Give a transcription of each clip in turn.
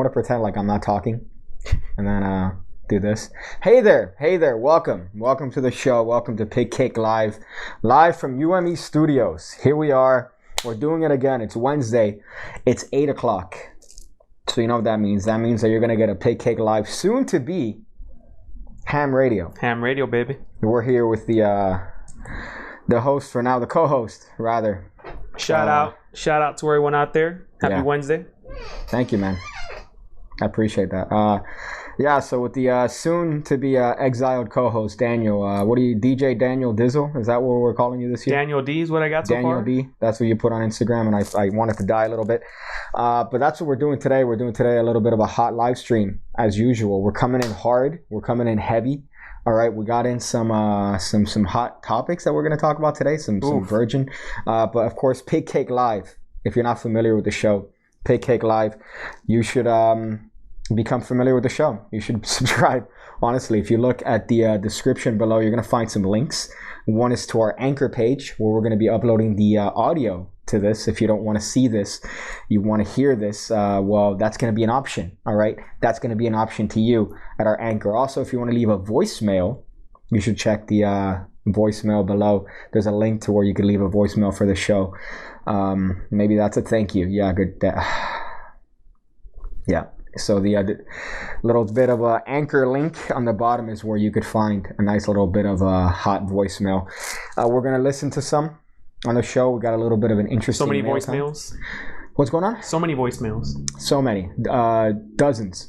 to pretend like I'm not talking, and then do this. Hey there, welcome to the show. Welcome to Pigcake live from UME Studios. Here we are. We're doing it again. It's Wednesday. It's 8 o'clock. So you know what that means. That means that you're gonna get a Pigcake live, soon to be ham radio. Ham radio, baby. We're here with the host for now, the co-host rather. Shout out to everyone out there. Happy Wednesday. Thank you, man. I appreciate that. So with the soon to be exiled co-host Daniel, DJ Daniel Dizzle? Is that what we're calling you this year? Daniel D is what I got so far. Daniel D, that's what you put on Instagram, and I wanted to die a little bit. But that's what we're doing today. We're doing today a little bit of a hot live stream as usual. We're coming in hard. We're coming in heavy. All right, we got in some hot topics that we're going to talk about today. Some virgin, but of course, Pigcake Live. If you're not familiar with the show, Pigcake Live, you should become familiar with the show. You should subscribe. Honestly, if you look at the description below, you're going to find some links. One is to our Anchor page, where we're going to be uploading the audio to this. If you don't want to see this, you want to hear this, well, that's going to be an option. All right, that's going to be an option to you at our Anchor. Also, if you want to leave a voicemail, you should check the voicemail below. There's a link to where you could leave a voicemail for the show. Maybe that's a thank you. Yeah, good. Yeah. So the little bit of a Anchor link on the bottom is where you could find a nice little bit of a hot voicemail. We're gonna listen to some on the show. We got a little bit of an interesting. So many voicemails. What's going on? So many voicemails. So many. Dozens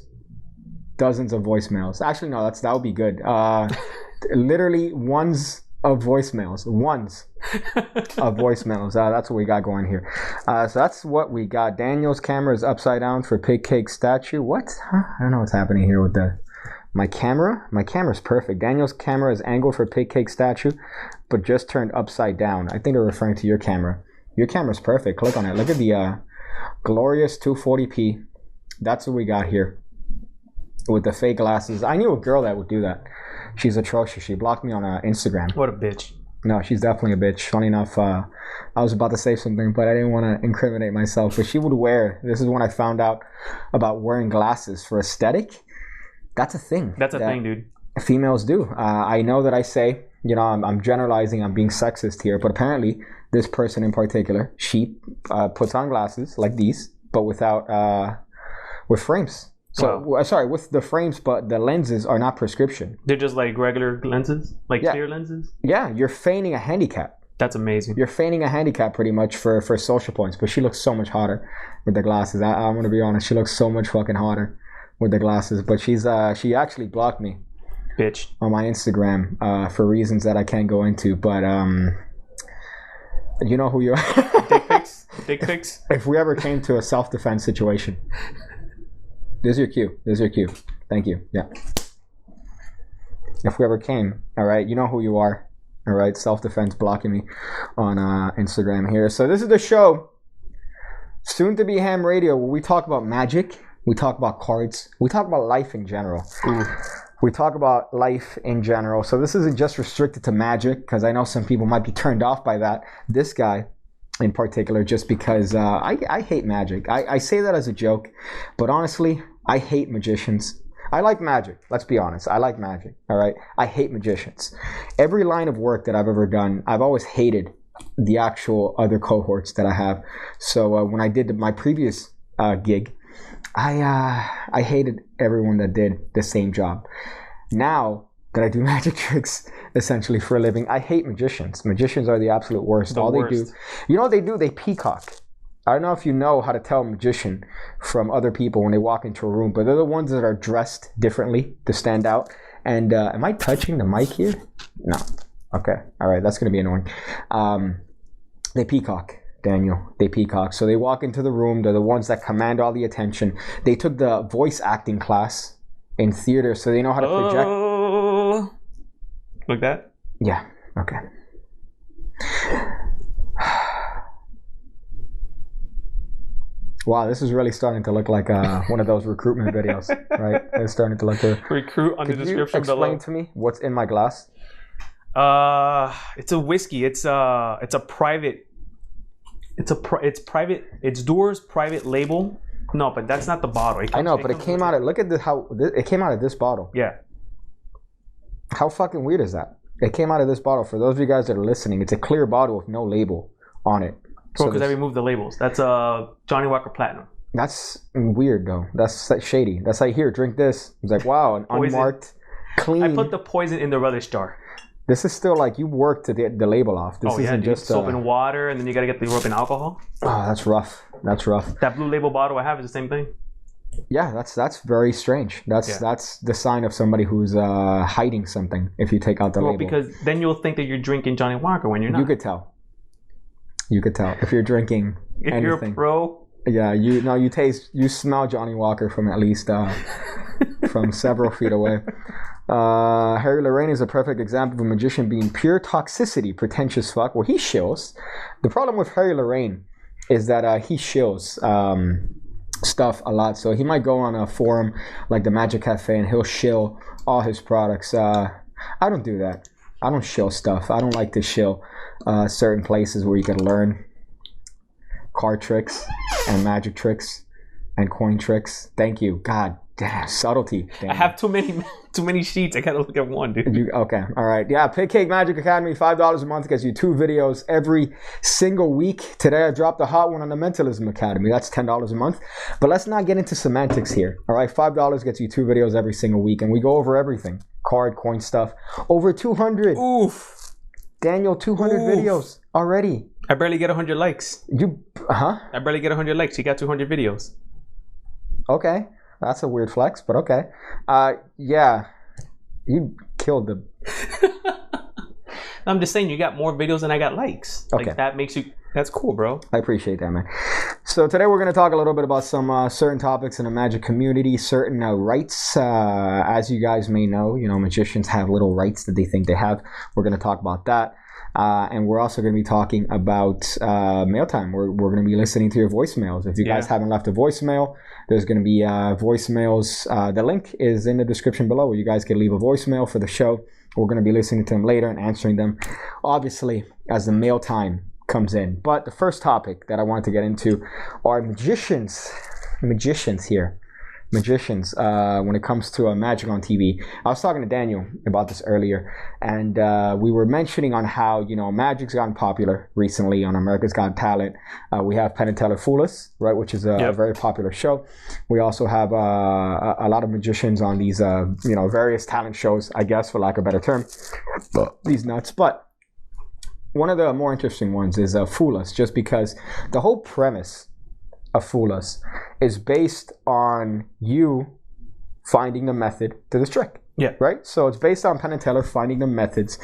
of voicemails. Actually, no. That would be good. Literally ones of voicemails. That's what we got going here. So that's what we got. Daniel's camera is upside down for Pigcake statue. What? Huh? I don't know what's happening here with my camera. My camera's perfect. Daniel's camera is angled for Pigcake statue, but just turned upside down. I think they're referring to your camera. Your camera's perfect. Click on it. Look at the glorious 240p. That's what we got here with the fake glasses. I knew a girl that would do that. She's atrocious. She blocked me on Instagram. What a bitch. No, she's definitely a bitch. Funny enough, I was about to say something, but I didn't want to incriminate myself. But she would wear, this is when I found out about wearing glasses for aesthetic. That's a thing. That's a thing, dude. Females do. I know that I say, I'm generalizing, I'm being sexist here, but apparently this person in particular, she puts on glasses like these, but with frames. So, wow. Sorry, with the frames, but the lenses are not prescription. They're just like regular lenses? Like clear lenses? Yeah, you're feigning a handicap. That's amazing. You're feigning a handicap pretty much for social points, but she looks so much hotter with the glasses. I'm going to be honest, she looks so much fucking hotter with the glasses, but she actually blocked me. Bitch. On my Instagram for reasons that I can't go into, but you know who you are. Dick pics? If we ever came to a self-defense situation... There's your cue. Thank you. Yeah. If we ever came, all right, you know who you are. All right, self-defense blocking me on Instagram here. So this is the show, soon to be ham radio, where we talk about magic, we talk about cards, we talk about life in general. We talk about life in general. So this isn't just restricted to magic, because I know some people might be turned off by that. This guy in particular, just because I hate magic. I say that as a joke, but honestly, I hate magicians. I like magic. Let's be honest. I like magic. All right. I hate magicians. Every line of work that I've ever done, I've always hated the actual other cohorts that I have. So when I did my previous gig, I hated everyone that did the same job. Now that I do magic tricks essentially for a living, I hate magicians. Magicians are the absolute worst. They do, you know what they do? They peacock. I don't know if you know how to tell a magician from other people when they walk into a room, but they're the ones that are dressed differently to stand out. And am I touching the mic here? No. Okay. All right. That's going to be annoying. They peacock, Daniel. They peacock. So they walk into the room. They're the ones that command all the attention. They took the voice acting class in theater, so they know how to project. Like that? Yeah. Okay. Wow, this is really starting to look like one of those recruitment videos, right? It's starting to look like recruit on the description below. Explain to me what's in my glass. It's a whiskey. It's private. It's private. It's Doer's private label No, but that's not the bottle. I know, but it came out of, look at it came out of this bottle. Yeah. How fucking weird is that? It came out of this bottle. For those of you guys that are listening, it's a clear bottle with no label on it. Well, because I removed the labels. That's Johnny Walker Platinum. That's weird, though. That's shady. That's like, here, drink this. It's like, wow, an unmarked, clean. I put the poison in the relish jar. This is still like you worked to get the label off. This isn't just soap and water, and then you got to get the rubbing alcohol. Oh, that's rough. That's rough. That blue label bottle I have is the same thing. Yeah, that's very strange. That's the sign of somebody who's hiding something. If you take out the label, because then you'll think that you're drinking Johnny Walker when you're not. You could tell. You could tell if you're drinking anything. You're a pro. Yeah, you smell Johnny Walker from at least from several feet away. Harry Lorraine is a perfect example of a magician being pure toxicity, pretentious fuck. Well, he shills. The problem with Harry Lorraine is that he shills stuff a lot. So he might go on a forum like the Magic Cafe and he'll shill all his products. I don't do that. I don't shill stuff. I don't like to shill certain places where you can learn card tricks and magic tricks and coin tricks. Thank you. God damn, subtlety. Damn. I have too many sheets. I gotta look at one, dude. Okay, all right. Yeah, Pigcake Magic Academy, $5 a month gets you 2 videos every single week. Today I dropped a hot one on the Mentalism Academy. That's $10 a month. But let's not get into semantics here. All right, $5 gets you 2 videos every single week, and we go over everything. Card, coin stuff. Over 200. Oof. Daniel, 200 videos already. I barely get 100 likes. I barely get 100 likes. You got 200 videos. Okay. That's a weird flex, but okay. Yeah. You killed the... I'm just saying, you got more videos than I got likes. Okay. Like, that makes you... That's cool, bro. I appreciate that, man. So today we're going to talk a little bit about some certain topics in the magic community, certain rights. As you guys may know, magicians have little rights that they think they have. We're going to talk about that. And we're also going to be talking about Mailtime. We're going to be listening to your voicemails. If you guys haven't left a voicemail, there's going to be voicemails. The link is in the description below where you guys can leave a voicemail for the show. We're going to be listening to them later and answering them, obviously, as the Mailtime comes in. But the first topic that I wanted to get into are magicians here. Magicians when it comes to magic on TV. I was talking to Daniel about this earlier, and we were mentioning on how magic's gotten popular recently on America's Got Talent. We have Penn and Teller Fool Us, right, which is a very popular show. We also have a lot of magicians on these various talent shows, I guess, for lack of a better term. These nuts, but one of the more interesting ones is Fool Us, just because the whole premise of Fool Us is based on you finding the method to this trick. Yeah. Right? So it's based on Penn and Teller finding the methods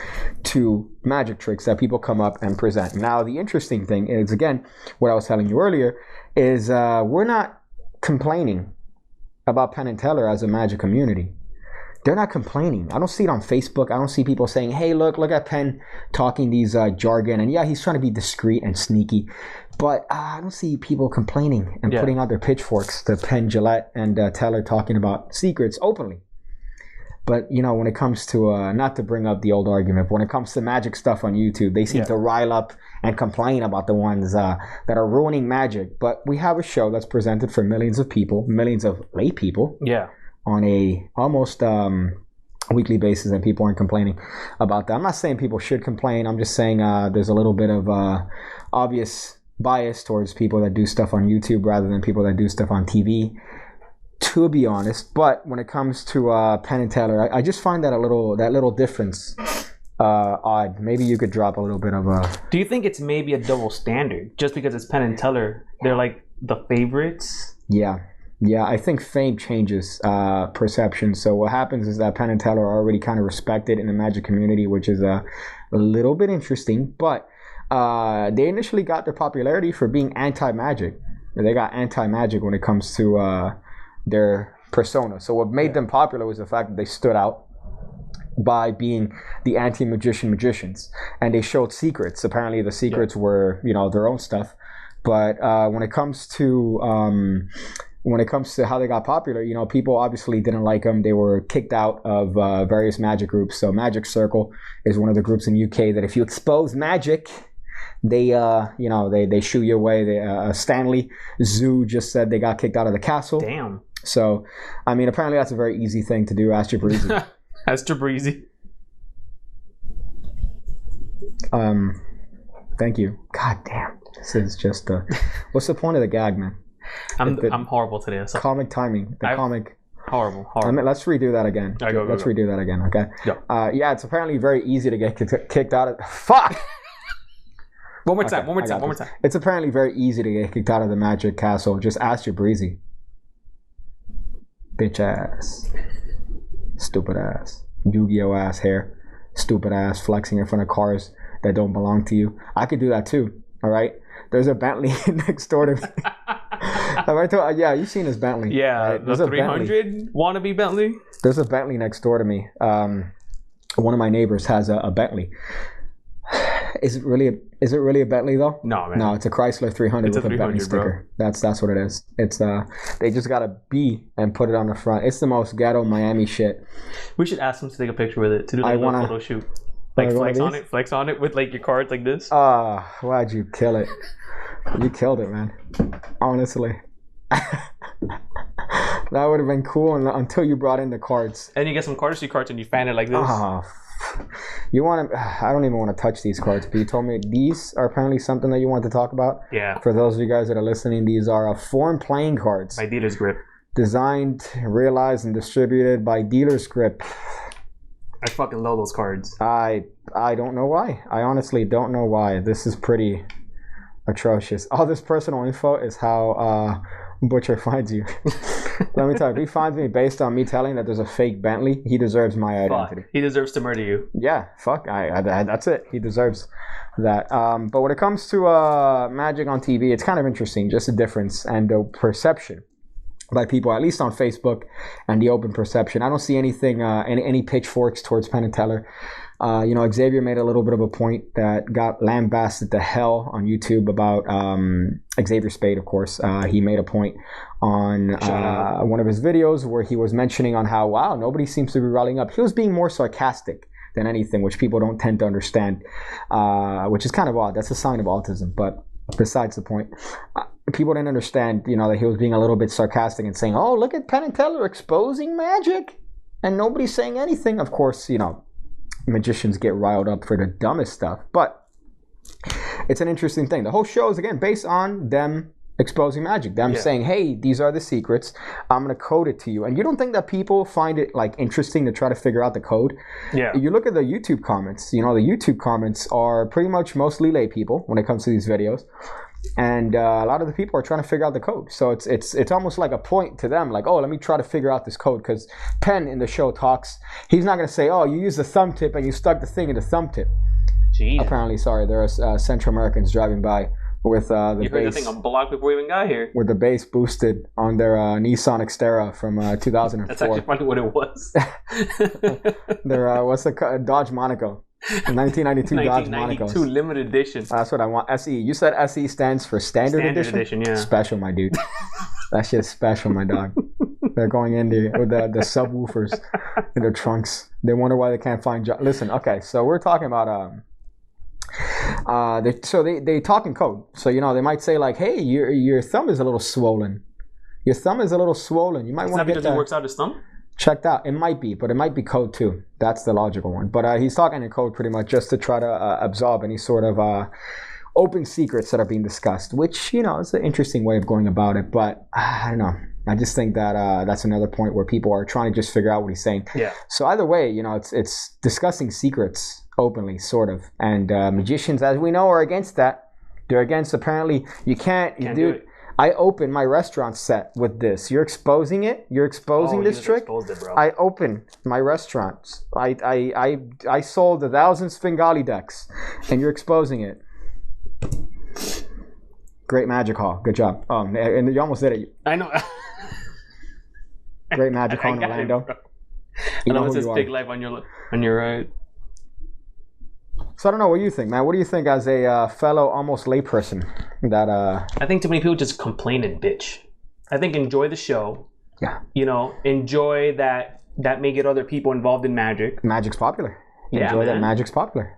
to magic tricks that people come up and present. Now, the interesting thing is, again, what I was telling you earlier, is we're not complaining about Penn and Teller as a magic community. They're not complaining. I don't see it on Facebook. I don't see people saying, hey, look at Penn talking these jargon. And yeah, he's trying to be discreet and sneaky. But I don't see people complaining and putting out their pitchforks to Penn, Gillette, and Teller talking about secrets openly. But, when it comes to, not to bring up the old argument, but when it comes to magic stuff on YouTube, they seem to rile up and complain about the ones that are ruining magic. But we have a show that's presented for millions of people, millions of lay people. Yeah. On a almost weekly basis, and people aren't complaining about that. I'm not saying people should complain. I'm just saying there's a little bit of obvious bias towards people that do stuff on YouTube rather than people that do stuff on TV, to be honest. But when it comes to Penn and Teller, I just find that little difference odd. Maybe you could drop a little bit of a... Do you think it's maybe a double standard? Just because it's Penn and Teller, they're like the favorites? Yeah, I think fame changes perception. So what happens is that Penn and Teller are already kind of respected in the magic community, which is a little bit interesting. But they initially got their popularity for being anti-magic. They got anti-magic when it comes to their persona. So what made them popular was the fact that they stood out by being the anti-magician magicians. And they showed secrets. Apparently the secrets were, their own stuff. But when it comes to how they got popular, people obviously didn't like them. They were kicked out of various magic groups. So Magic Circle is one of the groups in UK that if you expose magic, they they shoo you away. Stanley Zoo just said they got kicked out of the castle. Damn. So, I mean, apparently that's a very easy thing to do. Ask Jabrizi. Ask Jabrizi. Thank you. God damn. This is just what's the point of the gag, man? I'm horrible today. So. Comic timing. Comic. Horrible. I mean, let's redo that again. Let's redo that again, okay? Go. Yeah, it's apparently very easy to get kicked out of... Fuck! One more time. It's apparently very easy to get kicked out of the Magic Castle. Just ask your breezy. Bitch ass. Stupid ass. Yu-Gi-Oh ass hair. Stupid ass flexing in front of cars that don't belong to you. I could do that too, all right? There's a Bentley next door to me. Yeah, you've seen this Bentley. Yeah, right? the 300 wannabe Bentley. There's a Bentley next door to me. One of my neighbors has a Bentley. Is it really a Bentley though? No, man. No, it's a Chrysler 300 with a Bentley sticker. Bro. That's what it is. It's they just got a B and put it on the front. It's the most ghetto Miami shit. We should ask them to take a picture with it to do like a photo shoot. Like flex on it with like your cards like this. Why'd you kill it? You killed it, man. Honestly. That would have been cool until you brought in the cards. And you get some cardistry cards and you fan it like this. You want to? I don't even want to touch these cards, but you told me these are apparently something that you want to talk about. Yeah. For those of you guys that are listening, these are foreign playing cards. By Dealer's Grip. Designed, realized, and distributed by Dealer's Grip. I fucking love those cards. I don't know why. I honestly don't know why. This is pretty atrocious. All this personal info is how Butcher finds you. Let me tell you, if he finds me based on me telling that there's a fake Bentley, he deserves my identity. He deserves to murder you. Yeah, fuck. That's it. He deserves that. But when it comes to Magic on TV, it's kind of interesting, just the difference and the perception by people, at least on Facebook, and the open perception. I don't see anything, any pitchforks towards Penn and Teller. Xavier made a little bit of a point that got lambasted to hell on YouTube about Xavier Spade, of course. He made a point on one of his videos where he was mentioning on how, wow, nobody seems to be rallying up. He was being more sarcastic than anything, which people don't tend to understand, which is kind of odd. That's a sign of autism, but besides the point. People didn't understand, that he was being a little bit sarcastic and saying, oh, look at Penn and Teller exposing magic, and nobody's saying anything. Of course, magicians get riled up for the dumbest stuff, but it's an interesting thing. The whole show is, again, based on them exposing magic, them saying, hey, these are the secrets, I'm going to code it to you. And you don't think that people find it interesting to try to figure out the code? Yeah. You look at the YouTube comments, the YouTube comments are pretty much mostly lay people when it comes to these videos. And a lot of the people are trying to figure out the code. So it's almost like a point to them, like, oh, let me try to figure out this code. Because Penn in the show talks, he's not going to say, oh, you used the thumb tip and you stuck the thing in the thumb tip. Jeez. Apparently, sorry, there are Central Americans driving by with the you heard the thing on block before we even got here. With the bass boosted on their Nissan Xterra from 2004. That's actually probably what it was. Their what's the Dodge Monaco. 1992 Dodge Monaco. 1992 limited edition. That's what I want. SE. You said SE stands for Standard Edition? Yeah. Special, my dude. That shit's special, my dog. They're going in there with the subwoofers in their trunks. They wonder why they can't find jobs. Listen, okay, so we're talking about they talk in code. So they might say like, hey, your thumb is a little swollen. Your thumb is a little swollen. You might want to get that. He works out his thumb? Checked out. It might be, but it might be code too. That's the logical one. But he's talking in code pretty much just to try to absorb any sort of open secrets that are being discussed, which, is an interesting way of going about it. But I don't know. I just think that that's another point where people are trying to just figure out what he's saying. Yeah. So either way, it's discussing secrets openly, sort of. And magicians, as we know, are against that. They're against, apparently, you can't do it. I opened my restaurant set with this. You're exposing it. You're exposing this trick. It, bro. I opened my restaurant. I sold 1,000 Svengali decks, and you're exposing it. Great magic haul. Good job. And you almost did it. I know. Great magic haul in Orlando. I know it says Pig Life on your right. So I don't know what you think, man. What do you think as a fellow almost layperson that I think too many people just complain and bitch. I think enjoy the show. Yeah. Enjoy that may get other people involved in magic. Magic's popular. Enjoy that magic's popular.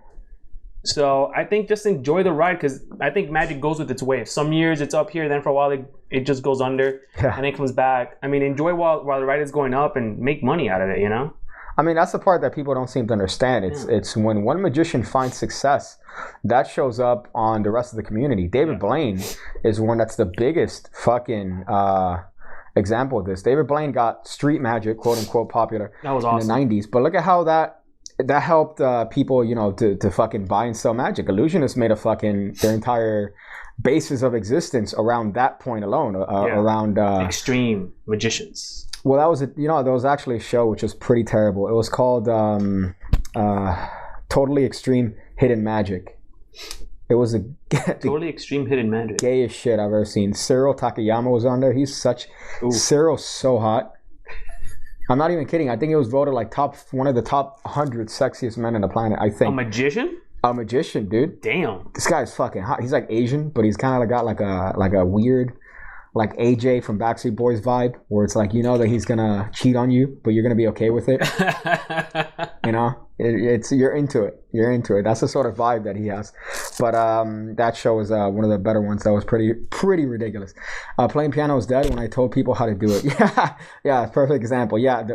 So I think just enjoy the ride, because I think magic goes with its wave. Some years it's up here, then for a while it just goes under, and then comes back. I mean, enjoy while the ride is going up and make money out of it, you know? I mean, that's the part that people don't seem to understand. It's when one magician finds success, that shows up on the rest of the community. David Blaine is one that's the biggest fucking example of this. David Blaine got street magic, quote unquote, popular That was awesome. in the 90s. But look at how that helped people, you know, to fucking buy and sell magic. Illusionists made their entire basis of existence around that point alone, around extreme magicians. Well, that was there was actually a show which was pretty terrible. It was called Totally Extreme Hidden Magic. It was a Totally Extreme Hidden Magic. Gayest shit I've ever seen. Cyril Takayama was on there. Cyril's so hot. I'm not even kidding. I think it was voted like one of the top 100 sexiest men on the planet, I think. A magician? A magician, dude. Damn. This guy's fucking hot. He's like Asian, but he's kind of got like a weird, like AJ from Backstreet Boys vibe, where it's like, you know that he's gonna cheat on you, but you're gonna be okay with it. You know, you're into it. You're into it. That's the sort of vibe that he has. But that show was one of the better ones. That was pretty ridiculous. Playing piano is dead when I told people how to do it. Yeah, perfect example. Yeah,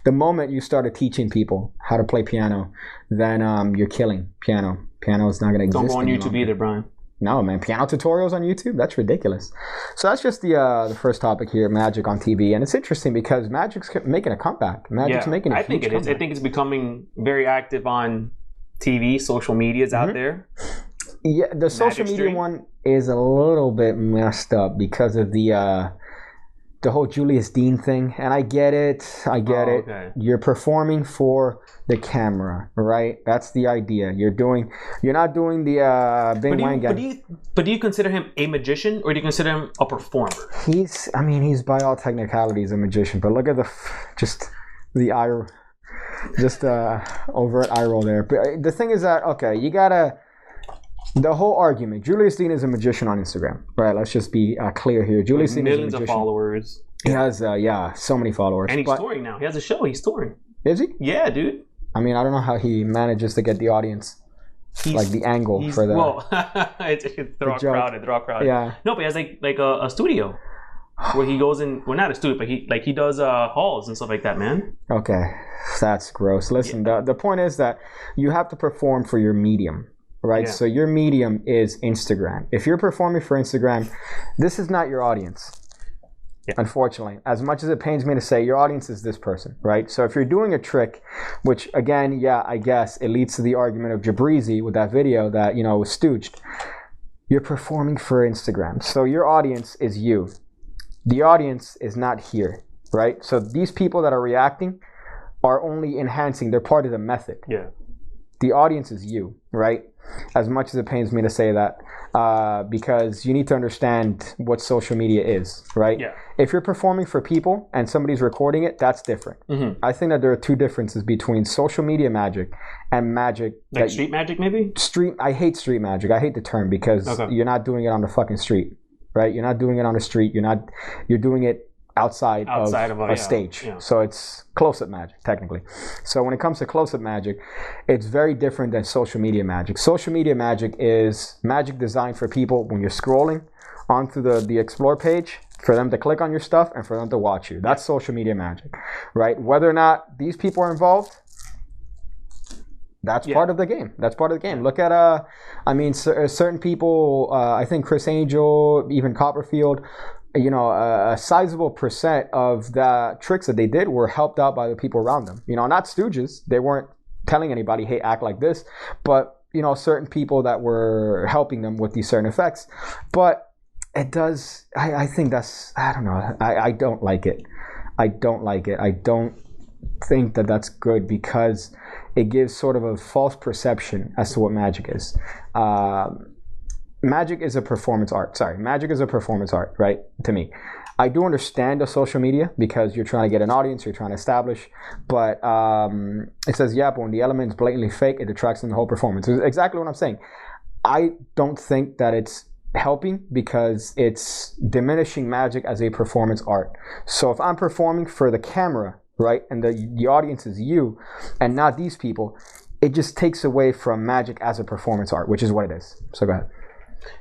the moment you started teaching people how to play piano, then you're killing piano. Piano is not gonna exist. Don't go on YouTube either, Brian. No, man. Piano tutorials on YouTube? That's ridiculous. So that's just the first topic here, magic on TV. And it's interesting because magic's making a comeback. Magic's making a huge think it comeback. is. I think it's becoming very active on TV, social media's out there. Yeah, the social media one is a little bit messed up because of the whole Julius Dean thing. And I get it. Okay. You're performing for the camera, right? That's the idea. You're not doing the Bing Wang guy. But do you consider him a magician, or do you consider him a performer? He's by all technicalities a magician, but look at the eye, overt eye roll there. But the thing is that, okay, you gotta, the whole argument, Julius Dean is a magician on Instagram, right? Let's just be clear here. Julius Dean is a magician. Millions of followers. He has, so many followers. And he's touring now. He has a show. He's touring. Is he? Yeah, dude. I mean, I don't know how he manages to get the audience, like the angle for the. Well, they're all crowded. Yeah. No, but he has like a studio where he goes in. Well, not a studio, but he does halls and stuff like that, man. Okay, that's gross. Listen, the point is that you have to perform for your medium, right? Yeah. So your medium is Instagram. If you're performing for Instagram, this is not your audience. Yeah. Unfortunately, as much as it pains me to say, your audience is this person, right? So if you're doing a trick, which again, I guess it leads to the argument of Jabrizi with that video that, was stooged. You're performing for Instagram. So your audience is you. The audience is not here, right? So these people that are reacting are only enhancing. They're part of the method. Yeah. The audience is you, right? As much as it pains me to say that, because you need to understand what social media is, right? Yeah. If you're performing for people and somebody's recording it, that's different. Mm-hmm. I think that there are two differences between social media magic and magic. Like street magic, maybe? I hate street magic. I hate the term because you're not doing it on the fucking street, right? You're not doing it on the street. You're doing it outside of a stage. Yeah. So it's close-up magic, technically. So when it comes to close-up magic, it's very different than social media magic. Social media magic is magic designed for people when you're scrolling onto the Explore page, for them to click on your stuff and for them to watch you. That's social media magic, right? Whether or not these people are involved, that's part of the game. That's part of the game. Look at, certain people, I think Chris Angel, even Copperfield, a sizable percent of the tricks that they did were helped out by the people around them. Not stooges. They weren't telling anybody, hey, act like this. But, certain people that were helping them with these certain effects. But it does, I think that's, I don't know. I don't like it. I don't think that that's good because it gives sort of a false perception as to what magic is. Magic is a performance art. Magic is a performance art, right? To me. I do understand the social media because you're trying to get an audience, you're trying to establish, but it says, but when the element is blatantly fake, it detracts from the whole performance. It's exactly what I'm saying. I don't think that it's helping because it's diminishing magic as a performance art. So if I'm performing for the camera, right, and the audience is you and not these people, it just takes away from Magic as a performance art, which is what it is. So go ahead.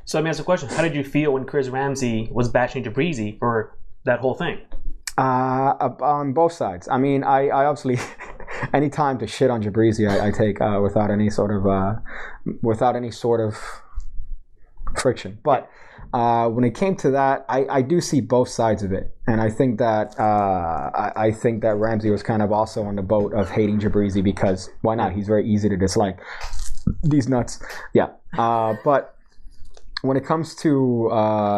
So let me ask a question. How did you feel when Chris Ramsey was bashing Jabrizi for that whole thing? On both sides. I mean, I obviously, any time to shit on Jabrizi, I take without any sort of friction. But when it came to that, I do see both sides of it, and I think that Ramsey was kind of also on the boat of hating Jabrizi because why not? He's very easy to dislike. These nuts, yeah. But when it comes to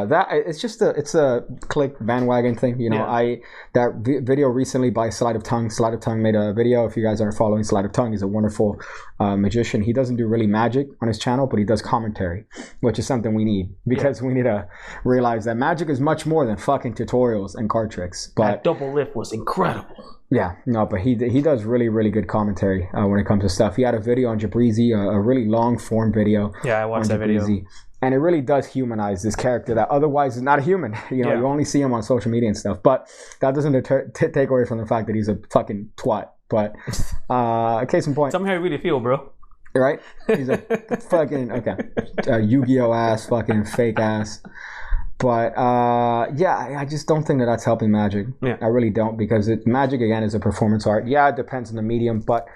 that, it's a click bandwagon thing, you know. Yeah. That video recently by Sleight of Tongue. Sleight of Tongue made a video. If you guys aren't following Sleight of Tongue, he's a wonderful magician. He doesn't do really magic on his channel, but he does commentary, which is something we need because we need to realize that magic is much more than fucking tutorials and card tricks. But that double lift was incredible. Yeah, no, but he does really, really good commentary when it comes to stuff. He had a video on Jabrizi, a really long form video. Yeah, I watched that video. And it really does humanize this character that otherwise is not a human. You know, you only see him on social media and stuff. But that doesn't take away from the fact that he's a fucking twat. But case in point. Tell me how you really feel, bro. Right? He's a fucking, Yu-Gi-Oh ass, fucking fake ass. But I just don't think that that's helping Magic. Yeah. I really don't, because Magic, again, is a performance art. Yeah, it depends on the medium. But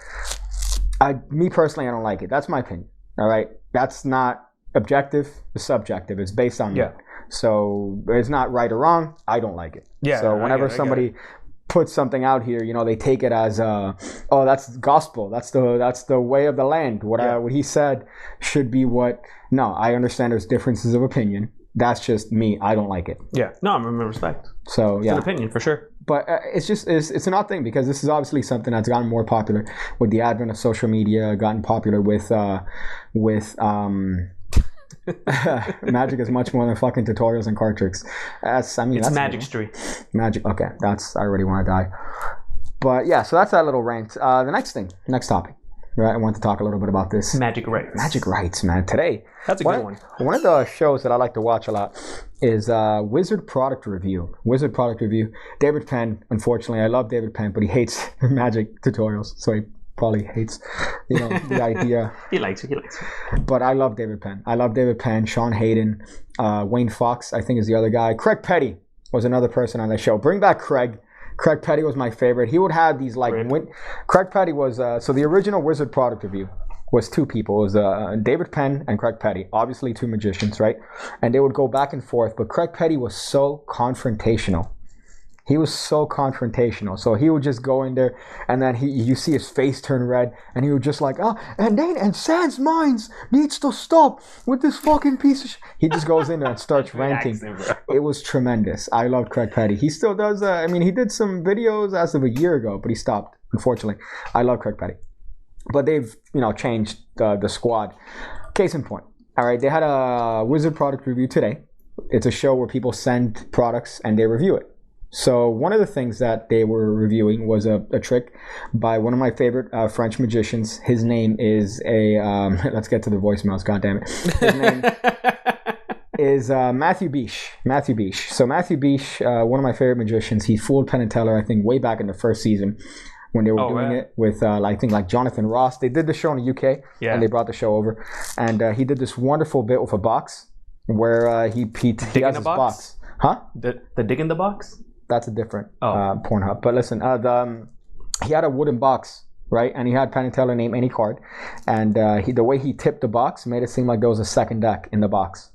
me personally, I don't like it. That's my opinion. All right? That's not objective, it's subjective. It's based on that. So it's not right or wrong. I don't like it. Yeah. So whenever somebody puts something out here, you know, they take it as that's gospel. That's the way of the land. What he said should be what. No, I understand there's differences of opinion. That's just me. I don't like it. Yeah. No, I'm in respect. So it's an opinion for sure. But it's an odd thing because this is obviously something that's gotten more popular with the advent of social media. Gotten popular with Magic is much more than fucking tutorials and card tricks. It's Magic Street. Magic. Okay, I already want to die. But yeah, so that's that little rant. The next topic. Right, I want to talk a little bit about this. Magic rights. Magic rights, man. Today. That's a good one. One of the shows that I like to watch a lot is Wizard Product Review. Wizard Product Review. David Penn, unfortunately, I love David Penn, but he hates Magic tutorials, so he probably hates, the idea. He likes it. But I love David Penn. Sean Hayden, Wayne Fox, I think is the other guy. Craig Petty was another person on the show. Bring back Craig. Craig Petty was my favorite. He would have these Craig Petty was so the original Wizard Product Review was two people. It was David Penn and Craig Petty, obviously two magicians, right? And they would go back and forth. But Craig Petty was so confrontational. So he would just go in there, and then you see his face turn red, and he would just like, and Sans Mines needs to stop with this fucking piece of shit. He just goes in there and starts ranting. It was tremendous. I love Craig Petty. He still does. He did some videos as of a year ago, but he stopped, unfortunately. I love Craig Petty, but they've changed the squad. Case in point. All right, they had a Wizard Product Review today. It's a show where people send products and they review it. So one of the things that they were reviewing was a trick by one of my favorite French magicians. His name is let's get to the voicemails, goddammit. His name is Matthew Biche. So Matthew Biche, one of my favorite magicians, he fooled Penn and Teller, I think, way back in the first season when they were doing it with, I think, like Jonathan Ross. They did the show in the UK, and they brought the show over. And he did this wonderful bit with a box where he has his box. Huh? The dig in the box? That's a different Pornhub. But listen, he had a wooden box, right? And he had Penn and Teller name any card. And the way he tipped the box made it seem like there was a second deck in the box.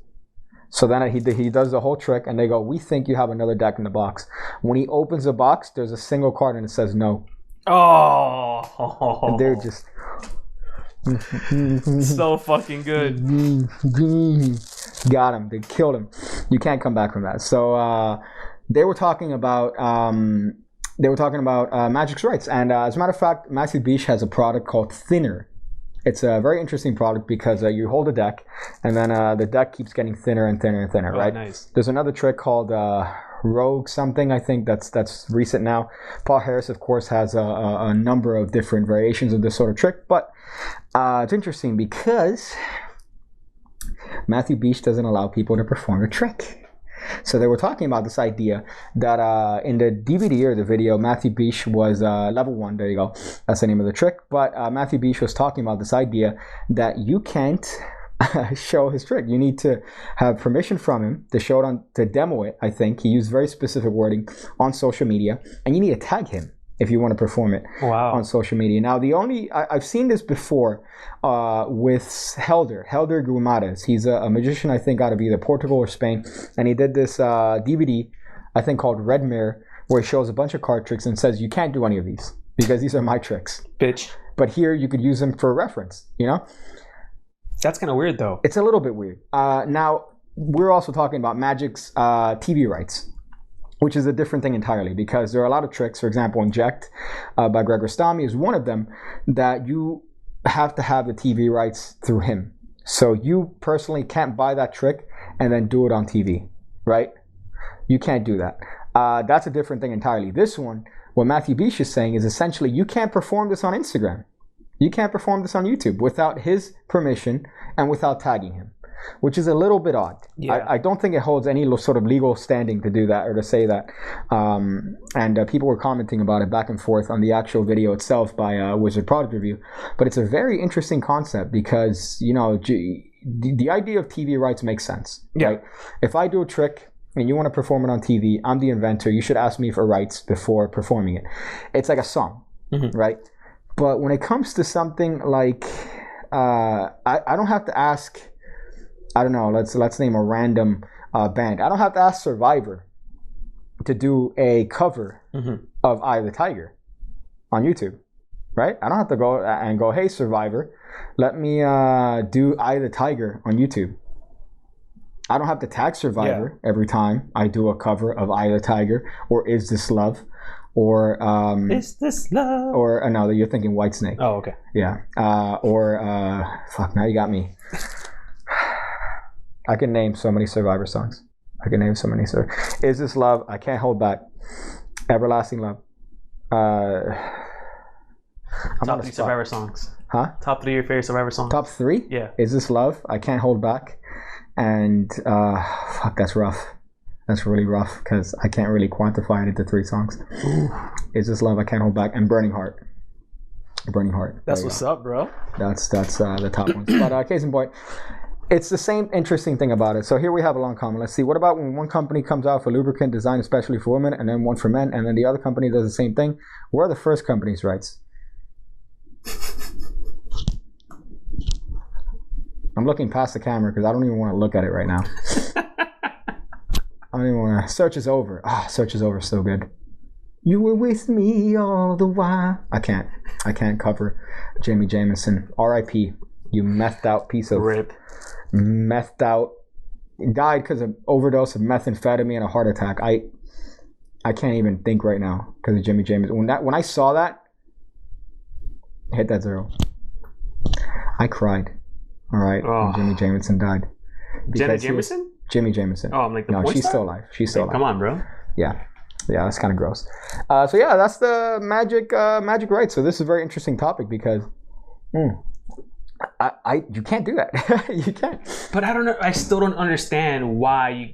So then he does the whole trick, and they go, "We think you have another deck in the box." When he opens the box, there's a single card, and it says no. Oh. And they're just... so fucking good. Got him. They killed him. You can't come back from that. So... They were talking about Magic's rights, and as a matter of fact, Matthew Biche has a product called Thinner. It's a very interesting product because you hold a deck, and then the deck keeps getting thinner and thinner and thinner. Right? Nice. There's another trick called Rogue something. I think that's recent now. Paul Harris, of course, has a number of different variations of this sort of trick, but it's interesting because Matthew Biche doesn't allow people to perform a trick. So they were talking about this idea that in the DVD or the video, Matthew Beach was level 1. There you go. That's the name of the trick. But Matthew Beach was talking about this idea that you can't show his trick. You need to have permission from him to show it to demo it. I think he used very specific wording on social media, and you need to tag him if you want to perform it on social media. Now, I've seen this before with Helder Guimaraes. He's a magician, I think, out of either Portugal or Spain. And he did this DVD, I think, called Red Mirror, where he shows a bunch of card tricks and says, you can't do any of these because these are my tricks. Bitch. But here you could use them for reference, you know? That's kind of weird, though. It's a little bit weird. Now, we're also talking about Magic's TV rights, which is a different thing entirely, because there are a lot of tricks. For example, Inject by Greg Rostami is one of them that you have to have the TV rights through him. So you personally can't buy that trick and then do it on TV, right? You can't do that. That's a different thing entirely. This one, what Matthew Beach is saying is essentially you can't perform this on Instagram. You can't perform this on YouTube without his permission and without tagging him, which is a little bit odd. Yeah. I don't think it holds any sort of legal standing to do that or to say that. And people were commenting about it back and forth on the actual video itself by Wizard Product Review. But it's a very interesting concept because, you know, the idea of TV rights makes sense. Yeah. Right? If I do a trick and you want to perform it on TV, I'm the inventor. You should ask me for rights before performing it. It's like a song, right? But when it comes to something like, I don't have to ask, I don't know, let's name a random band. I don't have to ask Survivor to do a cover of Eye of the Tiger on YouTube, right? I don't have to go and go, hey, Survivor, let me do Eye of the Tiger on YouTube. I don't have to tag Survivor every time I do a cover of Eye of the Tiger or Is This Love? Or Is This Love? Or no, you're thinking Whitesnake. Oh, okay. Yeah. Or fuck, now you got me. I can name so many Survivor songs. Is This Love? I Can't Hold Back. Everlasting Love. Top 3 Survivor songs. Huh? Top 3 of your favorite Survivor songs. Top 3? Yeah. Is This Love? I Can't Hold Back. And fuck, that's rough. That's really rough because I can't really quantify it into 3 songs. Ooh. Is This Love? I Can't Hold Back. And Burning Heart. That's what's up, bro. That's the top ones. But case in point, it's the same interesting thing about it. So here we have a long comment. Let's see. What about when one company comes out for lubricant designed especially for women, and then one for men, and then the other company does the same thing? Where are the first company's rights? I'm looking past the camera because I don't even want to look at it right now. I don't even want to. Search is over. Search is over. So good. You were with me all the while. I can't cover Jamie Jameson. R.I.P. You methed out piece of rip. Methed out. Died because of overdose of methamphetamine and a heart attack. I can't even think right now because of Jimmy Jameson. When I saw that, hit that 0. I cried. All right, when Jimmy Jameson died. Janet Jameson? Jimmy Jameson. Oh, I'm like, no, she's still alive. She's still alive. Come on, bro. Yeah, that's kind of gross. So yeah, that's the magic rights. So this is a very interesting topic because you can't do that. You can't. But I don't know. I still don't understand why you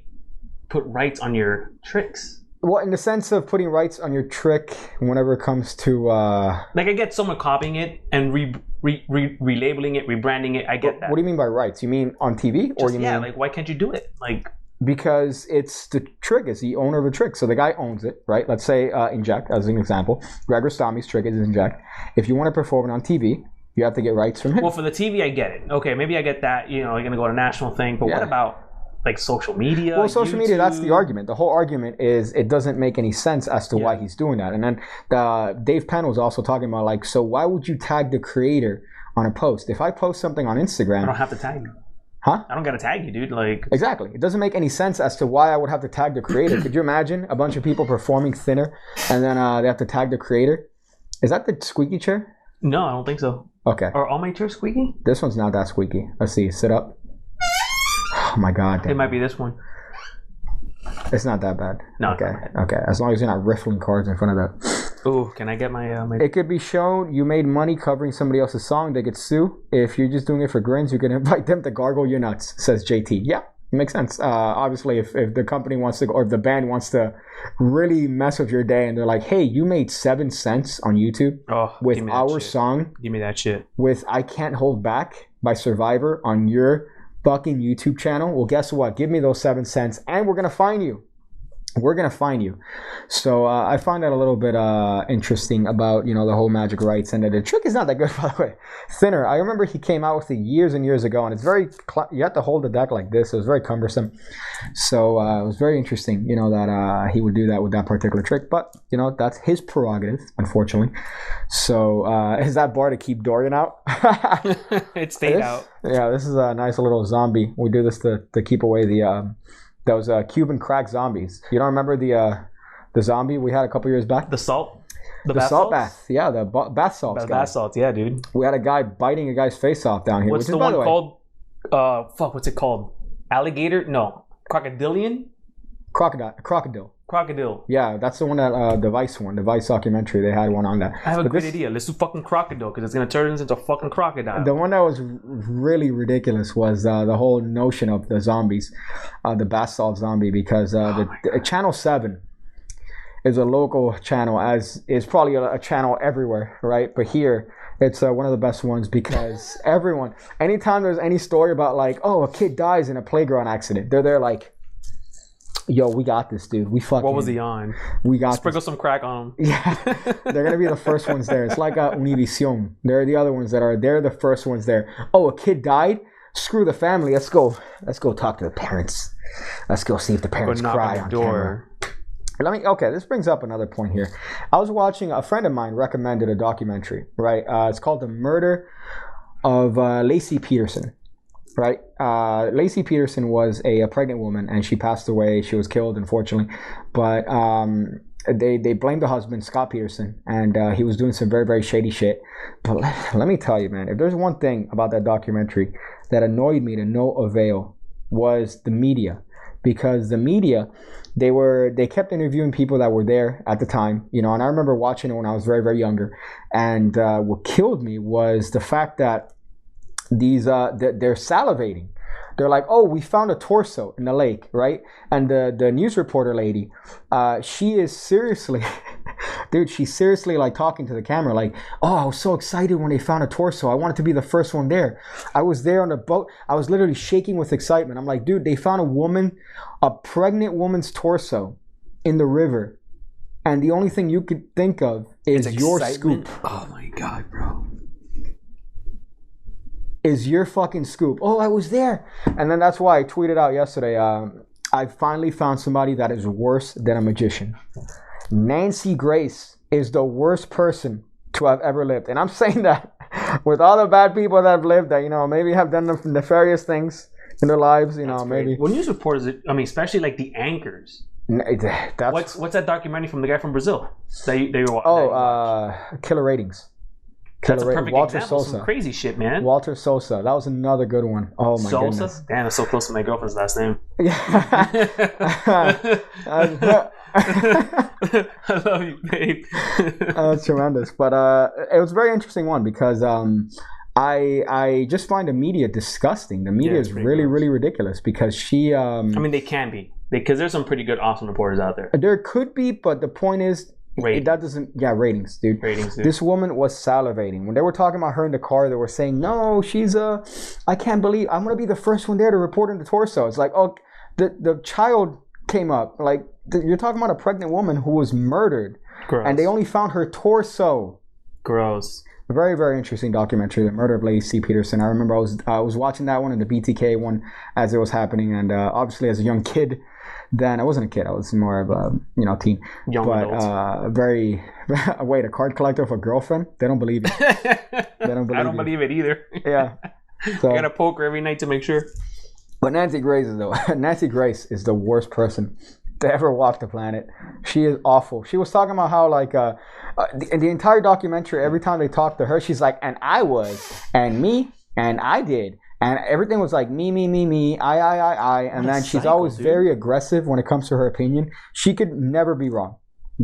put rights on your tricks. Well, in the sense of putting rights on your trick whenever it comes to... Like, I get someone copying it and relabeling it, rebranding it. I get that. What do you mean by rights? You mean on TV? Or you mean... like, why can't you do it? Like... Because it's the trick. It's the owner of the trick. So the guy owns it, right? Let's say Inject, as an example. Greg Rostami's trick is Inject. If you want to perform it on TV, you have to get rights from him. Well, for the TV, I get it. Okay, maybe I get that. You know, you're going to go to a national thing. But what about... like social media? Well, social media, that's the argument. The whole argument is it doesn't make any sense as to why he's doing that. And then Dave Penn was also talking about, like, so why would you tag the creator on a post? If I post something on Instagram... I don't have to tag you. Huh? I don't got to tag you, dude. Like, exactly. It doesn't make any sense as to why I would have to tag the creator. Could you imagine a bunch of people performing Thinner and then they have to tag the creator? Is that the squeaky chair? No, I don't think so. Okay. Are all my chairs squeaky? This one's not that squeaky. Let's see. Sit up. Oh my God. It might be this one. It's not that bad. No. Okay. As long as you're not riffling cards in front of that. Ooh, can I get my... It could be shown you made money covering somebody else's song. They could sue. If you're just doing it for grins, you can invite them to gargle your nuts, says JT. Yeah, It makes sense. Obviously, if the company wants to, or if the band wants to really mess with your day, and they're like, "Hey, you made 7 cents on YouTube with our song. Give me that shit. With I Can't Hold Back by Survivor on your fucking YouTube channel. Well, guess what? Give me those 7 cents, and we're gonna fine you. We're gonna find you." So I find that a little bit interesting about, you know, the whole Magic rights, and the trick is not that good, by the way. Thinner, I remember he came out with it years and years ago, and it's very you have to hold the deck like this. It was very cumbersome. So it was very interesting, you know, that he would do that with that particular trick. But you know, that's his prerogative, unfortunately. So is that bar to keep Dorian out? It stayed out. Yeah, this is a nice little zombie. We do this to keep away those Cuban crack zombies. You don't remember the zombie we had a couple years back? The salt? The salt bath. Yeah, the bath salts. Bath salts, yeah, dude. We had a guy biting a guy's face off down here. What's the one called? What's it called? Alligator? No. Crocodilian? Crocodile. Yeah, that's the one that the Vice documentary, they had one on that. I have a great idea. Let's do fucking crocodile, because it's gonna turn us into a fucking crocodile. The one that was really ridiculous was the whole notion of the zombies, the bath salt zombie, because the Channel 7 is a local channel, as is probably a channel everywhere, right? But here, it's one of the best ones, because anytime there's any story about like, oh, a kid dies in a playground accident, they're there like, yo, we got this, dude. We fucking. What was he on? We got Sprinkle some crack on him. Yeah, they're gonna be the first ones there. It's like Univision. They're the other ones they're the first ones there. Oh, a kid died. Screw the family. Let's go talk to the parents. Let's go see if the parents cry on camera. Okay, this brings up another point here. I was watching, a friend of mine recommended a documentary, right? It's called The Murder of Lacey Peterson. Right, Lacey Peterson was a pregnant woman, and she passed away. She was killed, unfortunately. But they blamed the husband, Scott Peterson, and he was doing some very, very shady shit. But let me tell you, man, if there's one thing about that documentary that annoyed me to no avail, was the media. Because the media, they kept interviewing people that were there at the time, you know. And I remember watching it when I was very, very younger. And what killed me was the fact that they're salivating. They're like, oh, we found a torso in the lake, right? And the news reporter lady, she is seriously, dude, she's seriously like talking to the camera like, oh, I was so excited when they found a torso. I wanted to be the first one there. I was there on the boat. I was literally shaking with excitement. I'm like, dude, they found a pregnant woman's torso in the river. And the only thing you could think of is your scoop. Oh my God, bro. Is your fucking scoop. Oh, I was there. And then that's why I tweeted out yesterday, I finally found somebody that is worse than a magician. Nancy Grace is the worst person to have ever lived. And I'm saying that with all the bad people that have lived, that, you know, maybe have done nefarious things in their lives, you know, maybe. Well, news reporters, I mean, especially like the anchors. That's... What's that documentary from the guy from Brazil that you were watching? Oh, Killer Ratings. That's a perfect Walter example. Sosa. Some crazy shit, man. Walter Sosa. That was another good one. Oh my goodness. Sosa? Damn, it's so close to my girlfriend's last name. Yeah. I love you, babe. That's tremendous. But it was a very interesting one, because I just find the media disgusting. The media is really, gross. Really ridiculous, because she... I mean, they can be. Because there's some pretty good, awesome reporters out there. There could be, but the point is... ratings, dude. This woman was salivating. When they were talking about her in the car, they were saying, no, I can't believe, I'm going to be the first one there to report on the torso. It's like, oh, the child came up. Like, you're talking about a pregnant woman who was murdered. Gross. And they only found her torso. Gross. A very, very interesting documentary, The Murder of Lacey Peterson. I remember I was watching that one and the BTK one as it was happening. And obviously as a young kid, then I wasn't a kid. I was more of a teen. Young adult. Very. Wait, a card collector of a girlfriend? They don't believe it. I don't believe it either. Yeah. So, I got a poker every night to make sure. But Nancy Grace is the worst person to ever walk the planet. She is awful. She was talking about how like in the entire documentary, every time they talk to her, she's like, and I was, and me, and I did. And everything was like me, I. And then she's always very aggressive when it comes to her opinion. She could never be wrong.